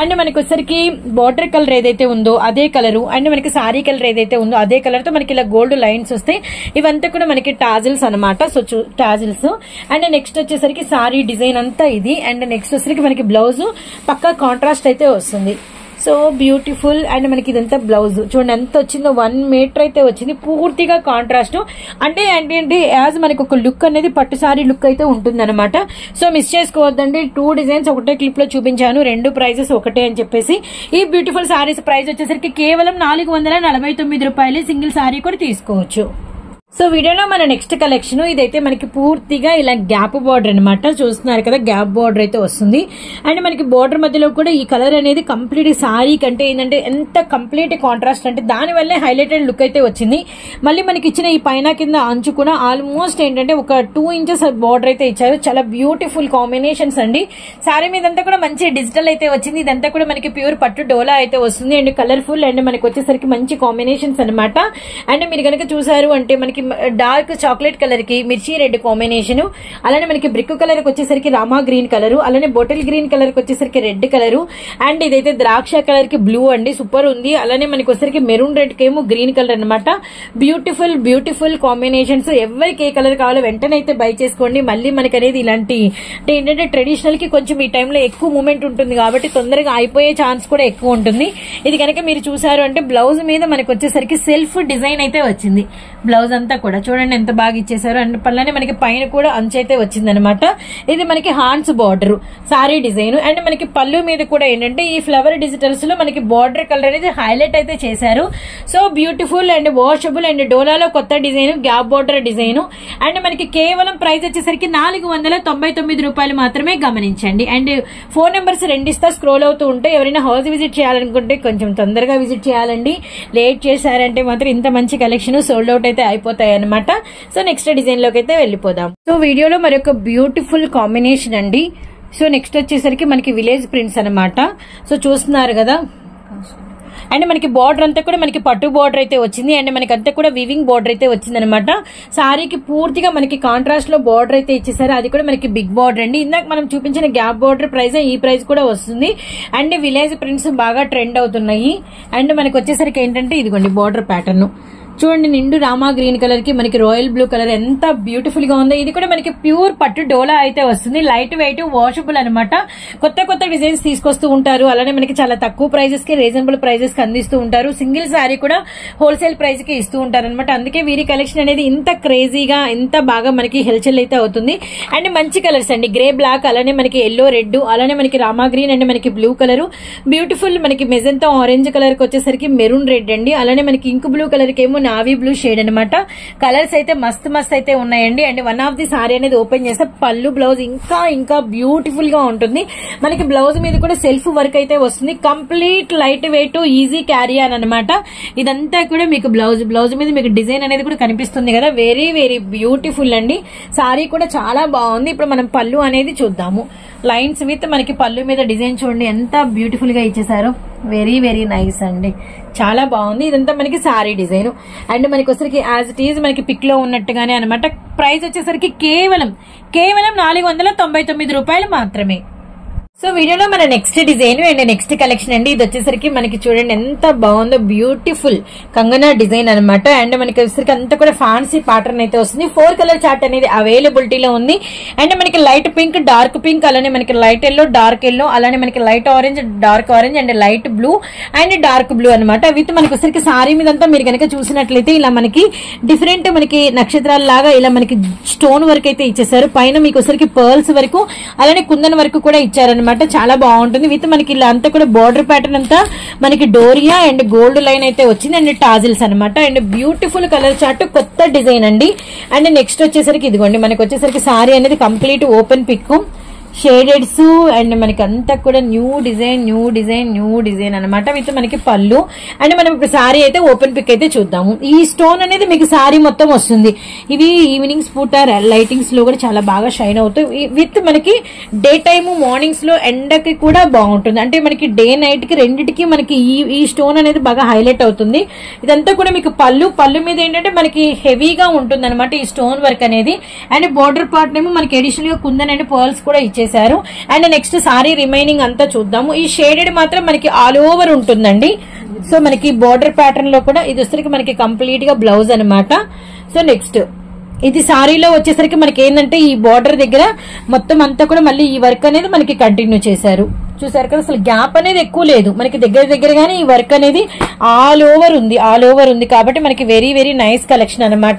[SPEAKER 1] అండ్ మనకి వచ్చరికి బార్డర్ కలర్ ఏదైతే ఉందో అదే కలరు, అండ్ మనకి సారీ కలర్ ఏదైతే ఉందో అదే కలర్ తో మనకి ఇలా గోల్డ్ లైన్స్ వస్తాయి. ఇవంతా కూడా మనకి టాజిల్స్ అనమాట. So tassels. అండ్ నెక్స్ట్ వచ్చేసరికి సారీ డిజైన్ అంతా ఇది. అండ్ నెక్స్ట్ వచ్చేసరికి మనకి బ్లౌజ్ పక్కా కాంట్రాస్ట్ అయితే వస్తుంది. So beautiful. అండ్ మనకి ఇదంతా బ్లౌజ్ చూడండి ఎంత వచ్చిందో, 1 మీటర్ అయితే వచ్చింది. పూర్తిగా కాంట్రాస్ట్ అంటే ఏంటంటే యాజ్ మనకి ఒక లుక్ అనేది పట్టు సారీ లుక్ అయితే ఉంటుంది అనమాట. సో మిస్ చేసుకోవద్దండి. 2 డిజైన్స్ ఒకటే క్లిప్ లో చూపించాను, 2 ప్రైజెస్ ఒకటే అని చెప్పేసి. ఈ బ్యూటిఫుల్ సారీస్ ప్రైస్ వచ్చేసరికి కేవలం 449 రూపాయలు. సింగిల్ సారీ కూడా తీసుకోవచ్చు. సో వీడియోలో మన నెక్స్ట్ కలెక్షన్ ఇదైతే మనకి పూర్తిగా ఇలా గ్యాప్ బార్డర్ అనమాట. చూస్తున్నారు కదా, గ్యాప్ బార్డర్ అయితే వస్తుంది. అండ్ మనకి బార్డర్ మధ్యలో కూడా ఈ కలర్ అనేది కంప్లీట్ సారీ కంటే ఏంటంటే ఎంత కంప్లీట్ కాంట్రాస్ట్ అంటే దాని వల్లే హైలైటెడ్ లుక్ అయితే వచ్చింది. మళ్ళీ మనకి ఇచ్చిన ఈ పైన కింద అంచు కూడా ఆల్మోస్ట్ ఏంటంటే ఒక 2 ఇంచెస్ బార్డర్ అయితే ఇచ్చారు. చాలా బ్యూటిఫుల్ కాంబినేషన్స్ అండి. సారీ మీదంతా కూడా మంచి డిజిటల్ అయితే వచ్చింది. ఇదంతా కూడా మనకి ప్యూర్ పట్టు డోలా అయితే వస్తుంది. అండ్ కలర్ఫుల్ అండ్ మనకి వచ్చేసరికి మంచి కాంబినేషన్స్ అనమాట. అండ్ మీరు కనుక చూసారు అంటే మనకి డార్క్ చాక్లెట్ కలర్ కి మిర్చి రెడ్ కాంబినేషన్, అలానే మనకి బ్రిక్ కలర్ కి వచ్చేసరికి రామా గ్రీన్ కలర్, అలానే బాటిల్ గ్రీన్ కలర్ కి వచ్చేసరికి రెడ్ కలర్, అండ్ ఇదైతే ద్రాక్ష కలర్ కి బ్లూ అండి, సూపర్ ఉంది. అలానే మనకి వచ్చేసరికి మెరూన్ రెడ్ కి ఏమో గ్రీన్ కలర్ అనమాట. Beautiful combinations. ఎవరికి ఏ కలర్ కావాలో వెంటనే అయితే బై చేసుకోండి. మళ్ళీ మనకి అనేది ఇలాంటి అంటే ఏంటంటే ట్రెడిషనల్ కి కొంచెం ఈ టైంలో ఎక్కువ మూమెంట్ ఉంటుంది కాబట్టి తొందరగా అయిపోయే ఛాన్స్ కూడా ఎక్కువ ఉంటుంది. ఇది కనుక మీరు చూసారు అంటే బ్లౌజ్ మీద మనకి వచ్చేసరికి సెల్ఫ్ డిజైన్ అయితే వచ్చింది. బ్లౌజ్ అంతా కూడా చూడండి ఎంత బాగా ఇచ్చేసారు. అండ్ పళ్ళనే మనకి పైన కూడా అంచు అయితే వచ్చింది అనమాట. ఇది మనకి hands border sorry design. And మనకి పళ్ళు మీద కూడా ఏంటంటే ఈ ఫ్లవర్ డిజిటల్స్ లో మనకి బార్డర్ కలర్ అనేది హైలైట్ అయితే చేశారు. So beautiful and washable and డోలాలో కొత్త design, gap border design. And మనకి కేవలం ప్రైస్ వచ్చేసరికి 499 రూపాయలు మాత్రమే, గమనించండి. అండ్ ఫోన్ నెంబర్స్ 2 ఇస్తా, స్క్రోల్ అవుతూ ఉంటాయి. ఎవరైనా హౌస్ విజిట్ చేయాలనుకుంటే కొంచెం తొందరగా విజిట్ చేయాలండి. లేట్ చేశారంటే మాత్రం ఇంత మంచి కలెక్షన్ సోల్డ్ అవుట్ అయితే అయిపోతాయి అనమాట. సో నెక్స్ట్ డిజైన్ లోకి అయితే వెళ్ళిపోదాం. సో వీడియోలో మరి ఒక బ్యూటిఫుల్ కాంబినేషన్ అండి. సో నెక్స్ట్ వచ్చేసరికి మనకి విలేజ్ ప్రింట్స్ అనమాట. సో చూస్తున్నారు కదా, అండ్ మనకి బార్డర్ అంతా కూడా మనకి పట్టు బార్డర్ అయితే వచ్చింది. అండ్ మనకి అంతా కూడా వివింగ్ బార్డర్ అయితే వచ్చింది అనమాట. సారీకి పూర్తిగా మనకి కాంట్రాస్ట్ లో బార్డర్ అయితే ఇచ్చేసారు. అది కూడా మనకి బిగ్ బార్డర్ అండి. ఇందాక మనం చూపించిన గ్యాప్ బార్డర్ ప్రైస్ ఈ ప్రైస్ కూడా వస్తుంది. అండ్ విలేజ్ ప్రింట్స్ బాగా ట్రెండ్ అవుతున్నాయి. అండ్ మనకి వచ్చేసరికి ఏంటంటే ఇదిగోండి బార్డర్ ప్యాటర్న్ చూడండి, నిండు రామా గ్రీన్ కలర్ కి మనకి రాయల్ బ్లూ కలర్ ఎంత బ్యూటిఫుల్ గా ఉందో. ఇది కూడా మనకి ప్యూర్ పట్టు డోలా అయితే వస్తుంది. లైట్ వెయిట్ వాషబుల్ అనమాట. కొత్త కొత్త డిజైన్స్ తీసుకొస్తూ ఉంటారు. అలానే మనకి చాలా తక్కువ ప్రైజెస్ కి రీజనబుల్ ప్రైజెస్ కి అందిస్తూ ఉంటారు. సింగిల్ శారీ కూడా హోల్సేల్ ప్రైస్ కి ఇస్తూ ఉంటారు అనమాట. అందుకే వీరి కలెక్షన్ అనేది ఇంత క్రేజీగా ఇంత బాగా మనకి హెల్చల్ అయితే అవుతుంది. అండ్ మంచి కలర్స్ అండి, గ్రే బ్లాక్, అలానే మనకి ఎల్లో రెడ్, అలానే మనకి రామా గ్రీన్ అండ్ మనకి బ్లూ కలర్, బ్యూటిఫుల్ మనకి మెజంతా ఆరెంజ్ కలర్ కి వచ్చేసరికి మెరూన్ రెడ్ అండి. అలానే మనకి ఇంక్ బ్లూ కలర్ కి ఏమో నావీ బ్లూ షేడ్ అనమాట. కలర్స్ అయితే మస్త్ అయితే ఉన్నాయండి. And one of the sari అనేది ఓపెన్ చేస్తే పళ్ళు బ్లౌజ్ ఇంకా బ్యూటిఫుల్ గా ఉంటుంది. మనకి బ్లౌజ్ మీద కూడా సెల్ఫ్ వర్క్ అయితే వస్తుంది. Complete light weight easy carry అని అనమాట. ఇదంతా కూడా మీకు బ్లౌజ్ మీద మీకు డిజైన్ అనేది కూడా కనిపిస్తుంది కదా, వెరీ వెరీ బ్యూటిఫుల్ అండి. సారీ కూడా చాలా బాగుంది. ఇప్పుడు మనం పళ్ళు అనేది చూద్దాము. లైన్స్ విత్ మనకి పళ్ళు మీద డిజైన్ చూడండి ఎంత బ్యూటిఫుల్ గా ఇచ్చేసారో. వెరీ వెరీ నైస్ అండి, చాలా బాగుంది. ఇదంతా మనకి సారీ డిజైన్. అండ్ మనకి వచ్చరికి యాజ్ ఇట్ ఈజ్ మనకి పిక్ లో ఉన్నట్టుగానే అనమాట. ప్రైస్ వచ్చేసరికి కేవలం 499 రూపాయలు మాత్రమే. సో వీడియోలో మన next design and next collection అండి. ఇది వచ్చేసరికి మనకి చూడండి ఎంత బాగుందో, బ్యూటిఫుల్ కంగనా డిజైన్ అనమాట. అండ్ మనకి వచ్చేసరికి అంతా కూడా ఫ్యాన్సీ ప్యాటర్న్ అయితే వస్తుంది. 4 కలర్ చార్ట్ అనేది అవైలబిలిటీలో ఉంది. అండ్ మనకి లైట్ పింక్, డార్క్ పింక్, అలానే మనకి లైట్ ఎల్లో, డార్క్ ఎల్లో, అలానే మనకి light orange, dark orange and light blue and dark blue అనమాట. విత్ మనకి వచ్చేసరికి సారీ మీద అంతా మీరు కనుక చూసినట్లయితే ఇలా మనకి డిఫరెంట్ మనకి నక్షత్రాల లాగా ఇలా మనకి స్టోన్ వర్క్ అయితే ఇచ్చేసారు. పైన మీకు వచ్చేసరికి పర్ల్స్ వరకు అలానే కుందన్ వరకు కూడా ఇచ్చారనమాట. చాలా బాగుంటుంది. విత్ మనకి ఇలా అంతా కూడా బార్డర్ ప్యాటర్న్ అంతా మనకి డోరియా అండ్ గోల్డ్ లైన్ అయితే వచ్చింది. అండ్ టాజిల్స్ అనమాట. అండ్ బ్యూటిఫుల్ కలర్ చార్ట్, కొత్త డిజైన్ అండి. అండ్ నెక్స్ట్ వచ్చేసరికి ఇదిగోండి మనకి వచ్చేసరికి సారీ అనేది complete open pic, shades and మనకి అంతా కూడా న్యూ డిజైన్ అనమాట. విత్ మనకి పళ్ళు. అండ్ మనం ఇప్పుడు సారీ అయితే ఓపెన్ పిక్ అయితే చూద్దాము. ఈ స్టోన్ అనేది మీకు సారీ మొత్తం వస్తుంది. ఇవి ఈవినింగ్స్ పూట లైటింగ్స్ లో కూడా చాలా బాగా షైన్ అవుతాయి. విత్ మనకి డే టైమ్ మార్నింగ్స్ లో ఎండకి కూడా బాగుంటుంది. అంటే మనకి డే నైట్ కి రెండింటికి మనకి ఈ స్టోన్ అనేది బాగా హైలైట్ అవుతుంది. ఇదంతా కూడా మీకు పళ్ళు మీద ఏంటంటే మనకి హెవీగా ఉంటుంది అనమాట ఈ స్టోన్ వర్క్ అనేది. అండ్ బోర్డర్ పార్ట్ ఏమో మనకి అడిషనల్ గా కుందన్ అండ్ పర్ల్స్ కూడా ఇచ్చేసారు. అండ్ నెక్స్ట్ సారీ రిమైనింగ్ అంతా చూద్దాము. ఈ షేడెడ్ మాత్రం మనకి ఆల్ ఓవర్ ఉంటుందండి. సో మనకి బోర్డర్ ప్యాటర్న్ లో కూడా ఇది వచ్చేసరికి మనకి కంప్లీట్ గా బ్లౌజ్ అనమాట. సో నెక్స్ట్ ఇది సారీలో వచ్చేసరికి మనకి ఏంటంటే ఈ బార్డర్ దగ్గర మొత్తం అంతా కూడా మళ్ళీ ఈ వర్క్ అనేది మనకి కంటిన్యూ చేశారు. చూసారు కదా, అసలు గ్యాప్ అనేది ఎక్కువ లేదు. మనకి దగ్గరగానే ఈ వర్క్ అనేది ఆల్ ఓవర్ ఉంది కాబట్టి మనకి వెరీ వెరీ నైస్ కలెక్షన్ అనమాట.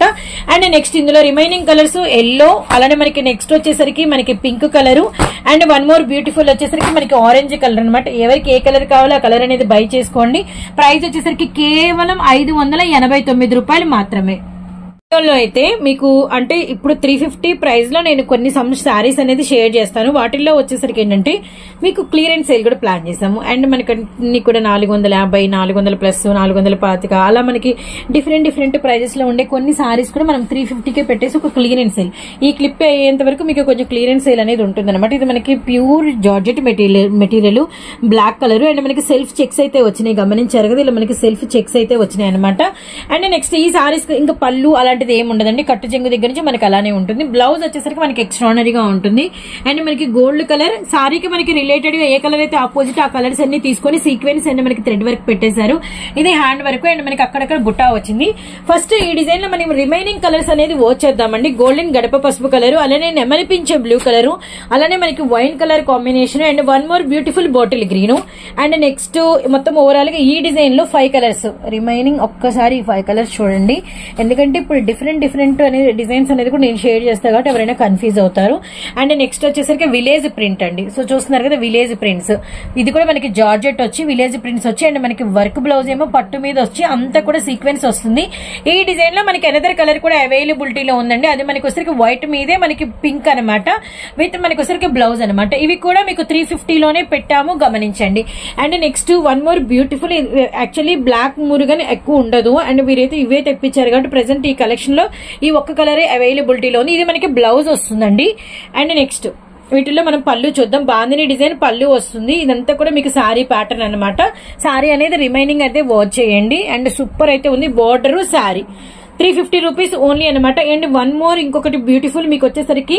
[SPEAKER 1] అండ్ నెక్స్ట్ ఇందులో రిమైనింగ్ కలర్స్ ఎల్లో, అలానే మనకి నెక్స్ట్ వచ్చేసరికి మనకి pink colour and one more beautiful వచ్చేసరికి మనకి ఆరెంజ్ కలర్ అనమాట. ఎవరికి ఏ కలర్ కావాలో ఆ కలర్ అనేది బై చేసుకోండి. ప్రైస్ వచ్చేసరికి కేవలం 589 రూపాయలు మాత్రమే. లో అయితే మీకు అంటే ఇప్పుడు 350 ప్రైస్ లో నేను కొన్ని శారీస్ అనేది షేర్ చేస్తాను. వాటిల్లో వచ్చేసరికి ఏంటంటే మీకు క్లియరెన్స్ సేల్ కూడా ప్లాన్ చేసాము. అండ్ మనకి అన్ని కూడా 450, 400 ప్లస్, 425 అలా మనకి డిఫరెంట్ ప్రైజెస్ లో ఉండే కొన్ని సారీస్ కూడా మనం 350కే పెట్టేసి ఒక క్లియరెన్స్ సేల్, ఈ క్లిప్ అయ్యేంత వరకు మీకు కొంచెం క్లియరెన్స్ సేల్ అనేది ఉంటుంది అనమాట. ఇది మనకి pure georgette material black colour and మనకి సెల్ఫ్ చెక్స్ అయితే వచ్చినాయి, గమనించారు కదా, ఇలా మనకి సెల్ఫ్ చెక్స్ అయితే వచ్చినాయి అనమాట. అండ్ నెక్స్ట్ ఈ సారీస్ ఇంకా పళ్ళు అలాంటి ఏమి ఉండదండి. కట్టు చెంగు దగ్గర నుంచి మనకి అలానే ఉంటుంది. బ్లౌజ్ వచ్చేసరికి మనకి ఎక్స్ట్రానరీగా ఉంటుంది. అండ్ మనకి గోల్డ్ కలర్ సారీకి మనకి రిలేటెడ్ గా ఏ కలర్ అయితే ఆపోజిట్ ఆ కలర్స్ అన్ని తీసుకొని సీక్వెన్స్ అండ్ మనకి థ్రెడ్ వర్క్ పెట్టేశారు. ఇది హ్యాండ్ వర్క్ అండ్ మనకి అక్కడక్కడ బుట్టా వచ్చింది. ఫస్ట్ ఈ డిజైన్ లో మనం రిమైనింగ్ కలర్స్ అనేది వచ్చేద్దామండి. గోల్డెన్ గడప పసుపు కలర్, అలానే నెమలిపించే బ్లూ కలర్, అలానే మనకి wine colour combination and one more beautiful bottle green. And next మొత్తం ఓవరాల్ గా ఈ డిజైన్ లో 5 కలర్స్ రిమైనింగ్. ఒక్కసారి ఈ 5 కలర్స్ చూడండి, ఎందుకంటే ఇప్పుడు డిఫరెంట్ అనేది డిజైన్స్ అనేది కూడా నేను షేర్ చేస్తాను కాబట్టి ఎవరైనా కన్ఫ్యూజ్ అవుతారు. అండ్ నెక్స్ట్ వచ్చేసరికి విలేజ్ ప్రింట్ అండి. సో చూస్తున్నారు కదా విలేజ్ ప్రింట్స్. ఇది కూడా మనకి జార్జెట్ వచ్చి విలేజ్ ప్రింట్స్ వచ్చి అండ్ మనకి వర్క్ బ్లౌజ్ ఏమో పట్టు మీద వచ్చి అంతా కూడా సీక్వెన్స్ వస్తుంది. ఈ డిజైన్ లో మనకి అనదర్ కలర్ కూడా అవైలబిలిటీలో ఉందండి. అది మనకి వచ్చరికి వైట్ మీదే మనకి పింక్ అనమాట. విత్ మనకి వచ్చరికి బ్లౌజ్ అనమాట. ఇవి కూడా మీకు 350 లోనే పెట్టాము, గమనించండి. And next one more beautiful, actually black మురుగని ఎక్కువ ఉండదు అండ్ వీరైతే ఇవే తెప్పించారు కాబట్టి ప్రెసెంట్ ఈ కలెక్షన్ లో ఈ ఒక్క కలరే అవైలబిలిటీలో ఉంది. ఇది మనకి బ్లౌజ్ వస్తుందండి. అండ్ నెక్స్ట్ వీటిలో మనం పళ్ళు చూద్దాం. బాందిని డిజైన్ పళ్ళు వస్తుంది. ఇదంతా కూడా మీకు సారీ ప్యాటర్న్ అన్నమాట. సారీ అనేది రిమైనింగ్ అయితే వాచ్ చేయండి. అండ్ సూపర్ అయితే ఉంది. బోర్డర్ సారీ 350 రూపీస్ ఓన్లీ అనమాట. అండ్ వన్ మోర్ ఇంకొకటి బ్యూటిఫుల్ మీకు వచ్చేసరికి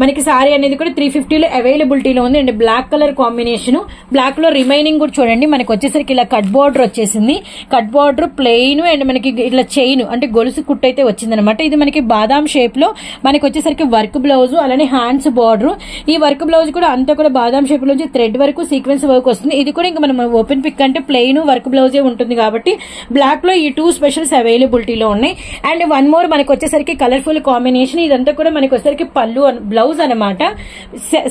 [SPEAKER 1] మనకి సారీ అనేది కూడా 350లో అవైలబిలిటీలో ఉంది. And black colour combination, black లో రిమైనింగ్ కూడా చూడండి. మనకి వచ్చేసరికి ఇలా కట్ బార్డర్ వచ్చేసింది. కట్ బార్డర్ ప్లెయిన్ అండ్ మనకి ఇలా చైన్ అంటే గొలుసు కుట్టు అయితే వచ్చింది అనమాట. ఇది మనకి బాదాం షేప్ లో మనకి వచ్చేసరికి వర్క్ బ్లౌజ్, అలానే హ్యాండ్స్ బార్డర్. ఈ వర్క్ బ్లౌజ్ కూడా అంతా కూడా బాదాం షేప్ లో థ్రెడ్ వరకు సీక్వెన్స్ వర్క్ వస్తుంది. ఇది కూడా ఇంకా మనం ఓపెన్ పిక్ అంటే ప్లెయిన్ వర్క్ బ్లౌజే ఉంటుంది కాబట్టి బ్లాక్ లో ఈ 2 స్పెషల్స్ అవైలబిలిటీలో ఉన్నాయి. అండ్ వన్ మోర్ మనకి వచ్చేసరికి కలర్ఫుల్ కాంబినేషన్. ఇదంతా కూడా మనకి వచ్చేసరికి పళ్ళు బ్లౌజ్ అనమాట.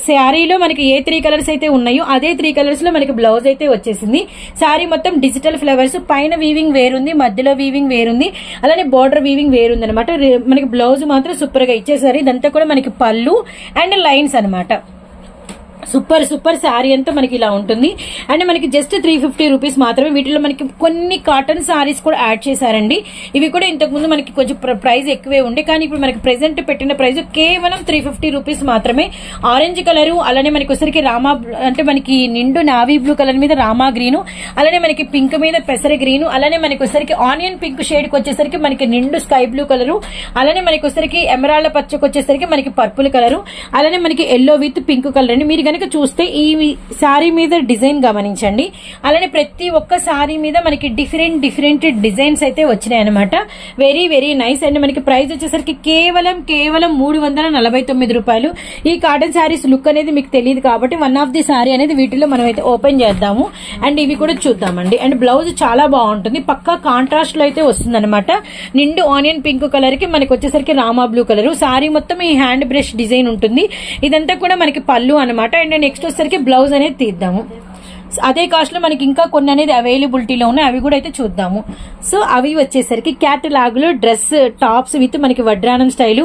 [SPEAKER 1] శారీలో మనకి ఏ 3 కలర్స్ అయితే ఉన్నాయో అదే 3 కలర్స్ లో మనకి బ్లౌజ్ అయితే వచ్చేసింది. శారీ మొత్తం డిజిటల్ ఫ్లవర్స్, పైన వీవింగ్ వేరుంది, మధ్యలో వీవింగ్ వేరుంది, అలానే బార్డర్ వీవింగ్ వేరుంది అనమాట. మనకి బ్లౌజ్ మాత్రం సూపర్ గా ఇచ్చేసారు. ఇదంతా కూడా మనకి పళ్ళు అండ్ లైన్స్ అనమాట. సూపర్ సూపర్ శారీ అంతా మనకి ఇలా ఉంటుంది. అండ్ మనకి జస్ట్ 350 రూపీస్ మాత్రమే. వీటిలో మనకి కొన్ని కాటన్ సారీస్ కూడా యాడ్ చేశారండి. ఇవి కూడా ఇంతకు ముందు మనకి కొంచెం ప్రైస్ ఎక్కువే ఉండే, కానీ ఇప్పుడు మనకి ప్రెసెంట్ పెట్టిన ప్రైస్ కేవలం 350 రూపీస్ మాత్రమే. ఆరెంజ్ కలర్, అలానే మనకి వచ్చరికి రామా అంటే మనకి నిండు నావీ బ్లూ కలర్ మీద రామా గ్రీన్, అలానే మనకి పింక్ మీద పెసర గ్రీన్, అలానే మనకి వచ్చరికి ఆనియన్ పింక్ షేడ్ కి వచ్చేసరికి మనకి నిండు స్కై బ్లూ కలర్, అలానే మనకి వచ్చరికి ఎమరాల్డ్ పచ్చకి వచ్చేసరికి మనకి పర్పుల్ కలర్, అలానే మనకి ఎల్లో విత్ పింక్ కలర్ అండి. మీరు చూస్తే ఈ సారీ మీద డిజైన్ గమనించండి. అలానే ప్రతి ఒక్క సారీ మీద మనకి డిఫరెంట్ డిజైన్స్ అయితే వచ్చినాయి అనమాట. Very very nice. అండ్ మనకి ప్రైస్ వచ్చేసరికి కేవలం 349 రూపాయలు. ఈ కాటన్ సారీస్ లుక్ అనేది మీకు తెలియదు కాబట్టి వన్ ఆఫ్ ది సారీ అనేది వీటిలో మనం అయితే ఓపెన్ చేద్దాము. అండ్ ఇవి కూడా చూద్దామండి. అండ్ బ్లౌజ్ చాలా బాగుంటుంది, పక్కా కాంట్రాస్ట్ లో అయితే వస్తుంది అనమాట. నిండు ఆనియన్ పింక్ కలర్ కి మనకి వచ్చేసరికి రామా బ్లూ కలర్. సారీ మొత్తం ఈ హ్యాండ్ బ్రష్ డిజైన్ ఉంటుంది. ఇదంతా కూడా మనకి పళ్ళు అనమాట. అండ్ నెక్స్ట్ వచ్చేసరికి బ్లౌజ్ అనేది తీద్దాము. అదే కాస్ట్ లో మనకి ఇంకా కొన్ని అనేది అవైలబిలిటీలో ఉన్నాయి, అవి కూడా అయితే చూద్దాము. సో అవి వచ్చేసరికి క్యాటలాగ్ లో డ్రెస్ టాప్స్ విత్ మనకి వడ్రానం స్టైల్.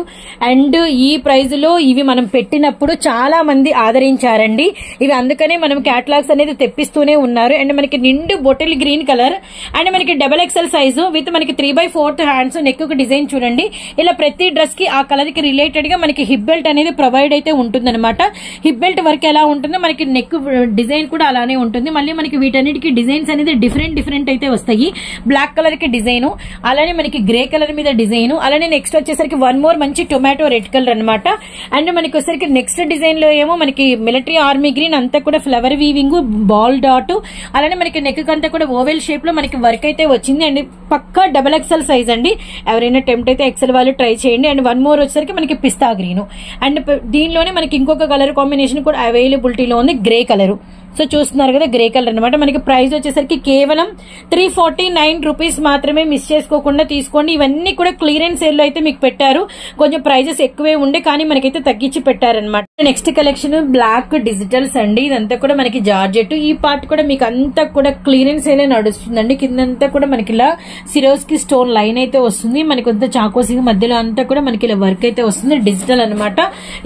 [SPEAKER 1] అండ్ ఈ ప్రైజ్ లో ఇవి మనం పెట్టినప్పుడు చాలా మంది ఆదరించారండి. ఇవి అందుకనే మనం క్యాటలాగ్స్ అనేది తెప్పిస్తూనే ఉన్నారు. అండ్ మనకి నిండు బొటల్ గ్రీన్ కలర్ అండ్ మనకి XXL సైజు విత్ మనకి 3/4 హ్యాండ్స్, నెక్ కు డిజైన్ చూడండి. ఇలా ప్రతి డ్రెస్ కి ఆ కలర్ కి రిలేటెడ్ గా మనకి హిప్ బెల్ట్ అనేది ప్రొవైడ్ అయితే ఉంటుందన్నమాట. హిప్ బెల్ట్ వర్క్ ఎలా ఉంటుందో మనకి నెక్ డిజైన్ కూడా అలానే ఉంటుంది. మళ్ళీ మనకి వీటన్నిటికి డిజైన్స్ అనేది డిఫరెంట్ అయితే వస్తాయి. బ్లాక్ కలర్ కి డిజైన్, అలానే మనకి గ్రే కలర్ మీద డిజైన్, అలానే నెక్స్ట్ వచ్చేసరికి వన్ మోర్ మంచి టొమాటో రెడ్ కలర్ అనమాట. అండ్ మనకి వచ్చేసరికి నెక్స్ట్ డిజైన్ లో ఏమో మనకి మిలిటరీ ఆర్మీ గ్రీన్, అంతా కూడా ఫ్లవర్ వీవింగ్, బాల్ డాట్, అలానే మనకి నెక్ అంతా కూడా ఓవెల్ షేప్ లో మనకి వర్క్ అయితే వచ్చింది. అండ్ పక్కా XXL సైజ్ అండి. ఎవరైనా టెంప్ట్ అయితే ఎక్సెల్ వాళ్ళు ట్రై చేయండి. అండ్ వన్ మోర్ వచ్చేసరికి మనకి పిస్తా గ్రీన్. అండ్ దీనిలోనే మనకి ఇంకొక కలర్ కాంబినేషన్ కూడా అవైలబిలిటీలో ఉంది, గ్రే కలర్. సో చూస్తున్నారు కదా, గ్రే కలర్ అనమాట. మనకి ప్రైస్ వచ్చేసరికి కేవలం 349 రూపీస్ మాత్రమే. మిస్ చేసుకోకుండా తీసుకోండి. ఇవన్నీ కూడా క్లియరెన్స్ సేల్ లో అయితే మీకు పెట్టారు. కొంచెం ప్రైజెస్ ఎక్కువే ఉండే, కానీ మనకైతే తగ్గించి పెట్టారనమాట. నెక్స్ట్ కలెక్షన్ బ్లాక్ డిజిటల్స్ అండి. ఇదంతా కూడా మనకి జార్జెట్. ఈ పార్ట్ కూడా మీకు అంతా కూడా క్లియరెన్స్ సేల్ నడుస్తుందండి. కిందంతా కూడా మనకి ఇలా సిరోస్ కి స్టోన్ లైన్ అయితే వస్తుంది. మనకి కొంత చాకోసింగ్ మధ్యలో అంతా కూడా మనకి ఇలా వర్క్ అయితే వస్తుంది. డిజిటల్ అనమాట.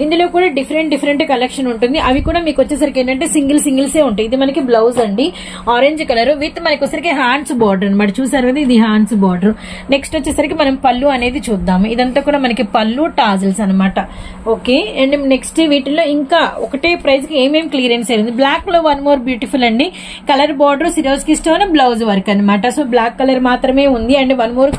[SPEAKER 1] ఇందులో కూడా డిఫరెంట్ కలెక్షన్ ఉంటుంది. అవి కూడా మీకు వచ్చేసరికి ఏంటంటే సింగిల్స్ ఉంటాయి. ఇది మనకి బ్లౌజ్ అండి, ఆరెంజ్ కలర్ విత్ మనకి వచ్చేసరికి హ్యాండ్స్ బార్డర్ అనమాట. చూసారు కదా, ఇది హ్యాండ్స్ బార్డర్. నెక్స్ట్ వచ్చేసరికి మనం పళ్ళు అనేది చూద్దాము. ఇదంతా కూడా మనకి పళ్ళు టాజిల్స్ అనమాట. ఓకే. అండ్ నెక్స్ట్ వీటిలో ఇంకా ఒకటే ప్రైస్ కి ఏమేమి క్లియరెన్స్ అయింది. బ్లాక్ లో వన్ మోర్ బ్యూటిఫుల్ అండి, colour border, Swarovski stone, blouse work అనమాట. సో బ్లాక్ కలర్ మాత్రమే ఉంది. అండ్ వన్ మోర్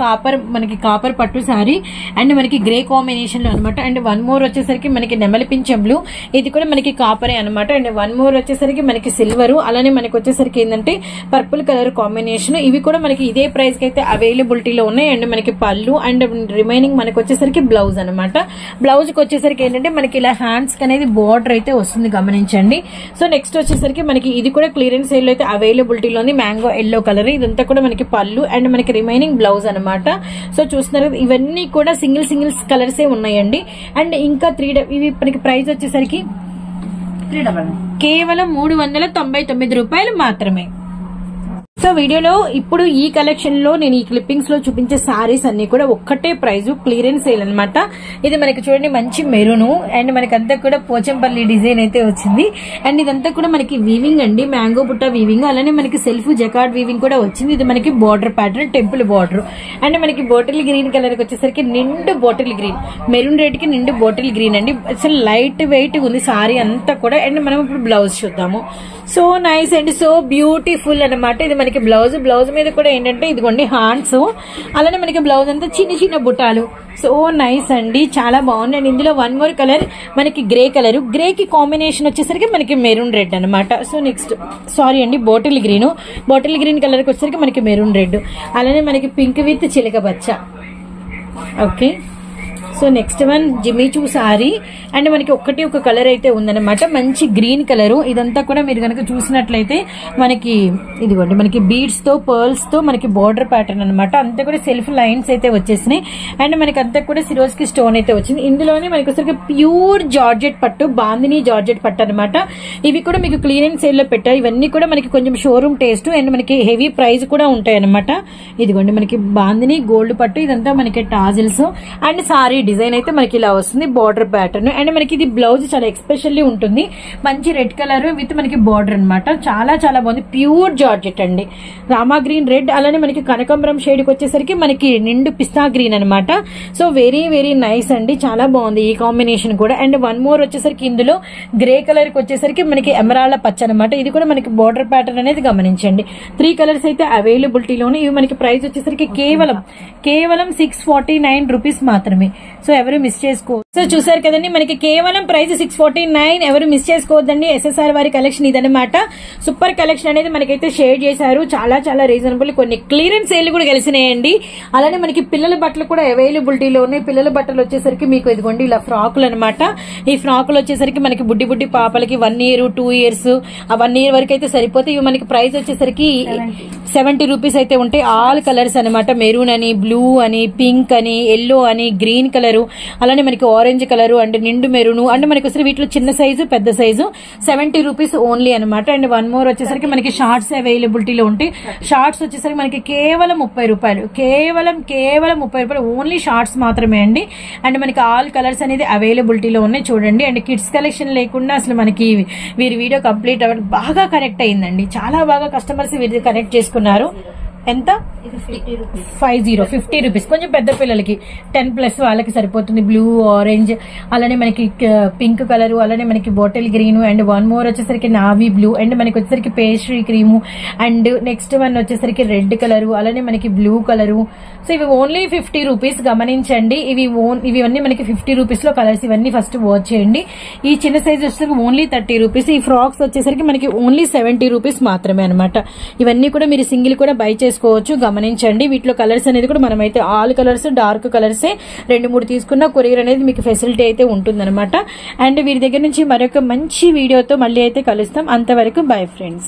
[SPEAKER 1] మనకి కాపర్ పట్టు సారీ అండ్ మనకి గ్రే కాంబినేషన్ లో అనమాట. అండ్ వన్ మోర్ వచ్చేసరికి మనకి నెమలి పింఛం బ్లూ, ఇది కూడా మనకి కాపరే అనమాట. అండ్ వన్ మోర్ వచ్చేసరికి మనకి సిల్వర్, అలానే మనకి వచ్చేసరికి ఏంటంటే పర్పుల్ కలర్ కాంబినేషన్. ఇవి కూడా మనకి ఇదే ప్రైస్ కి అయితే అవైలబిలిటీలో ఉన్నాయి. అండ్ మనకి పళ్ళు అండ్ రిమైనింగ్ మనకి వచ్చేసరికి బ్లౌజ్ అనమాట. బ్లౌజ్ కి వచ్చేసరికి ఏంటంటే మనకి ఇలా హ్యాండ్స్ కి అనేది బార్డర్ అయితే వస్తుంది, గమనించండి. సో నెక్స్ట్ వచ్చేసరికి మనకి ఇది కూడా క్లియరెన్స్ సేల్ లో అయితే అవైలబిలిటీలో ఉంది, మ్యాంగో ఎల్లో కలర్. ఇదంతా కూడా మనకి పళ్ళు అండ్ మనకి రిమైనింగ్ బ్లౌజ్ అనమాట. సో చూస్తున్నారు, ఇవన్నీ కూడా సింగిల్ కలర్సే ఉన్నాయండి. అండ్ ఇంకా ఇవి మనకి ప్రైస్ వచ్చేసరికి కేవలం 399 రూపాయలు మాత్రమే. సో వీడియోలో ఇప్పుడు ఈ కలెక్షన్ లో నేను ఈ క్లిప్పింగ్స్ లో చూపించే సారీస్ అన్ని కూడా ఒక్కటే ప్రైస్, క్లియరెన్స్ సేల్ అనమాట. ఇది మనకి చూడండి మంచి మెరూన్ అండ్ మనకంతా కూడా పోచంపల్లి డిజైన్ అయితే వచ్చింది. అండ్ ఇదంతా కూడా మనకి వీవింగ్ అండి, మ్యాంగో బుట్ట వీవింగ్, అలానే మనకి సెల్ఫ్ జకార్డ్ వీవింగ్ కూడా వచ్చింది. ఇది మనకి border pattern, temple border. And మనకి బాటిల్ గ్రీన్ కలర్ కి వచ్చేసరికి నిండు బాటిల్ గ్రీన్, మెరూన్ రెడ్ కి నిండు బాటిల్ గ్రీన్ అండి. అసలు లైట్ వెయిట్ ఉంది సారీ అంతా కూడా. అండ్ మనం ఇప్పుడు బ్లౌజ్ చూద్దాము. So nice and so beautiful అనమాట. ఇది మనకి బ్లౌజ్ మీద కూడా ఏంటంటే ఇదిగోండి హ్యాండ్స్, అలానే మనకి బ్లౌజ్ అంతా చిన్న చిన్న బుట్టాలు. సో నైస్ అండి, చాలా బాగుంది. అండ్ ఇందులో వన్ మోర్ కలర్ మనకి గ్రే కలర్, గ్రే కి కాంబినేషన్ వచ్చేసరికి మనకి మెరూన్ రెడ్ అనమాట. సో నెక్స్ట్ సారీ అండి బాటిల్ గ్రీన్ కలర్ కి వచ్చేసరికి మనకి మెరూన్ రెడ్, అలానే మనకి పింక్ విత్ చిలక బచ్చ. Okay, so next one Jimmy Choo sari and మనకి ఒక కలర్ అయితే ఉందన్నమాట, మంచి గ్రీన్ కలర్. ఇదంతా కూడా మీరు కనుక చూసినట్లయితే మనకి ఇదిగోండి మనకి బీడ్స్ తో పర్ల్స్ తో మనకి బార్డర్ ప్యాటర్న్ అనమాట. అంతా కూడా సెల్ఫ్ లైన్స్ అయితే వచ్చేసినాయి. అండ్ మనకి అంతా కూడా సిరోజ్ కి స్టోన్ అయితే వచ్చింది. ఇందులోనే మనకి వచ్చరికి ప్యూర్ జార్జెట్ పట్టు, బాందిని జార్జెట్ పట్టు అనమాట. ఇవి కూడా మీకు క్లియరెన్స్ సేల్ లో పెట్టారు. ఇవన్నీ కూడా మనకి కొంచెం షోరూమ్ టేస్ట్ అండ్ మనకి హెవీ ప్రైస్ కూడా ఉంటాయి అనమాట. ఇదిగోండి మనకి బాందిని గోల్డ్ పట్టు, ఇదంతా మనకి టాజిల్స్ అండ్ సారీ డిజైన్ అయితే మనకి ఇలా వస్తుంది, బార్డర్ ప్యాటర్న్. అండ్ మనకి ఇది బ్లౌజ్ చాలా ఎక్స్పెషల్లీ ఉంటుంది, మంచి రెడ్ కలర్ విత్ మనకి బార్డర్ అనమాట. చాలా చాలా బాగుంది, ప్యూర్ జార్జెట్ అండి, రామా గ్రీన్ రెడ్, అలానే మనకి కనకాంబరం షేడ్ కి వచ్చేసరికి మనకి నిండు పిస్తా గ్రీన్ అనమాట. సో వెరీ వెరీ నైస్ అండి, చాలా బాగుంది ఈ కాంబినేషన్ కూడా. అండ్ వన్ మోర్ వచ్చేసరికి ఇందులో గ్రే కలర్ కి వచ్చేసరికి మనకి ఎమరాల్డ్ పచ్చ అనమాట. ఇది కూడా మనకి బార్డర్ ప్యాటర్న్ అనేది గమనించండి. 3 కలర్స్ అయితే అవైలబిలిటీలోనే. ఇవి మనకి ప్రైస్ వచ్చేసరికి కేవలం 649 రూపీస్ మాత్రమే. సో ఎవరు మిస్ చేసుకో. సో చూసారు కదండి, మనకి కేవలం ప్రైస్ 649, ఎవరు మిస్ చేసుకోవద్దండి. ఎస్ఎస్ఆర్ వారి కలెక్షన్ ఇదనమాట. సూపర్ కలెక్షన్ అనేది మనకైతే షేర్ చేశారు, చాలా చాలా రీజనబుల్. కొన్ని క్లియరెన్స్ సేల్ కూడా కలిసినాయండి. అలానే మనకి పిల్లల బట్టలు కూడా అవైలబిలిటీలో ఉన్నాయి. పిల్లల బట్టలు వచ్చేసరికి మీకు ఇదిగోండి ఇలా ఫ్రాకులు అనమాట. ఈ ఫ్రాకులు వచ్చేసరికి మనకి బుడ్డి పాపలకి 1 year 2 years ఆ 1 year వరకు అయితే సరిపోతాయి. ఇవి మనకి ప్రైస్ వచ్చేసరికి 70 రూపీస్ అయితే ఉంటాయి. ఆల్ కలర్స్ అనమాట, మెరూన్ అని, బ్లూ అని, పింక్ అని, ఎల్లో అని, గ్రీన్ కలర్, అలానే మనకి ఆరెంజ్ కలర్ అండ్ నిండు మెరూన్. అండ్ మనకి వచ్చి వీటిలో చిన్న సైజు పెద్ద సైజు 70 రూపీస్ ఓన్లీ అనమాట. అండ్ వన్ మోర్ వచ్చేసరికి మనకి షార్ట్స్ అవైలబిలిటీలో ఉంటాయి. షార్ట్స్ వచ్చేసరికి మనకి కేవలం 30 రూపాయలు, కేవలం 30 రూపాయలు ఓన్లీ షార్ట్స్ మాత్రమే అండి. అండ్ మనకి ఆల్ కలర్స్ అనేది అవైలబిలిటీలో ఉన్నాయి చూడండి. అండ్ కిడ్స్ కలెక్షన్ లేకుండా అసలు మనకి వీరి వీడియో కంప్లీట్ అవ్వడం బాగా కనెక్ట్ అయిందండి, చాలా బాగా కస్టమర్స్ వీరి కనెక్ట్ చేసుకున్నారు. ఎంత 50 రూపీస్, కొంచెం పెద్ద పిల్లలకి 10+ వాళ్ళకి సరిపోతుంది. బ్లూ, ఆరెంజ్, అలానే మనకి పింక్ కలర్, అలానే మనకి bottle green and one more వచ్చేసరికి నావీ బ్లూ అండ్ మనకి వచ్చేసరికి pastry cream and next one వచ్చేసరికి రెడ్ కలర్, అలానే మనకి బ్లూ కలరు. సో ఇవి ఓన్లీ 50 రూపీస్ గమనించండి. ఇవన్నీ మనకి 50 రూపీస్ లో కలర్స్. ఇవన్నీ ఫస్ట్ వాచ్ చేయండి. ఈ చిన్న సైజ్ వచ్చేసరికి ఓన్లీ 30 రూపీస్. ఈ ఫ్రాక్స్ వచ్చేసరికి మనకి ఓన్లీ 70 రూపీస్ మాత్రమే అనమాట. ఇవన్నీ కూడా మీరు సింగిల్ కూడా బై చేసుకోవచ్చు, గమనించండి. వీటిలో కలర్స్ అనేది కూడా మనమైతే ఆల్ కలర్స్, డార్క్ కలర్సే 2-3 తీసుకున్న కొరియర్ అనేది మీకు ఫెసిలిటీ అయితే ఉంటుందన్నమాట. అండ్ వీరి దగ్గర నుంచి మరొక మంచి వీడియోతో మళ్ళీ అయితే కలుస్తాం. అంతవరకు బై ఫ్రెండ్స్.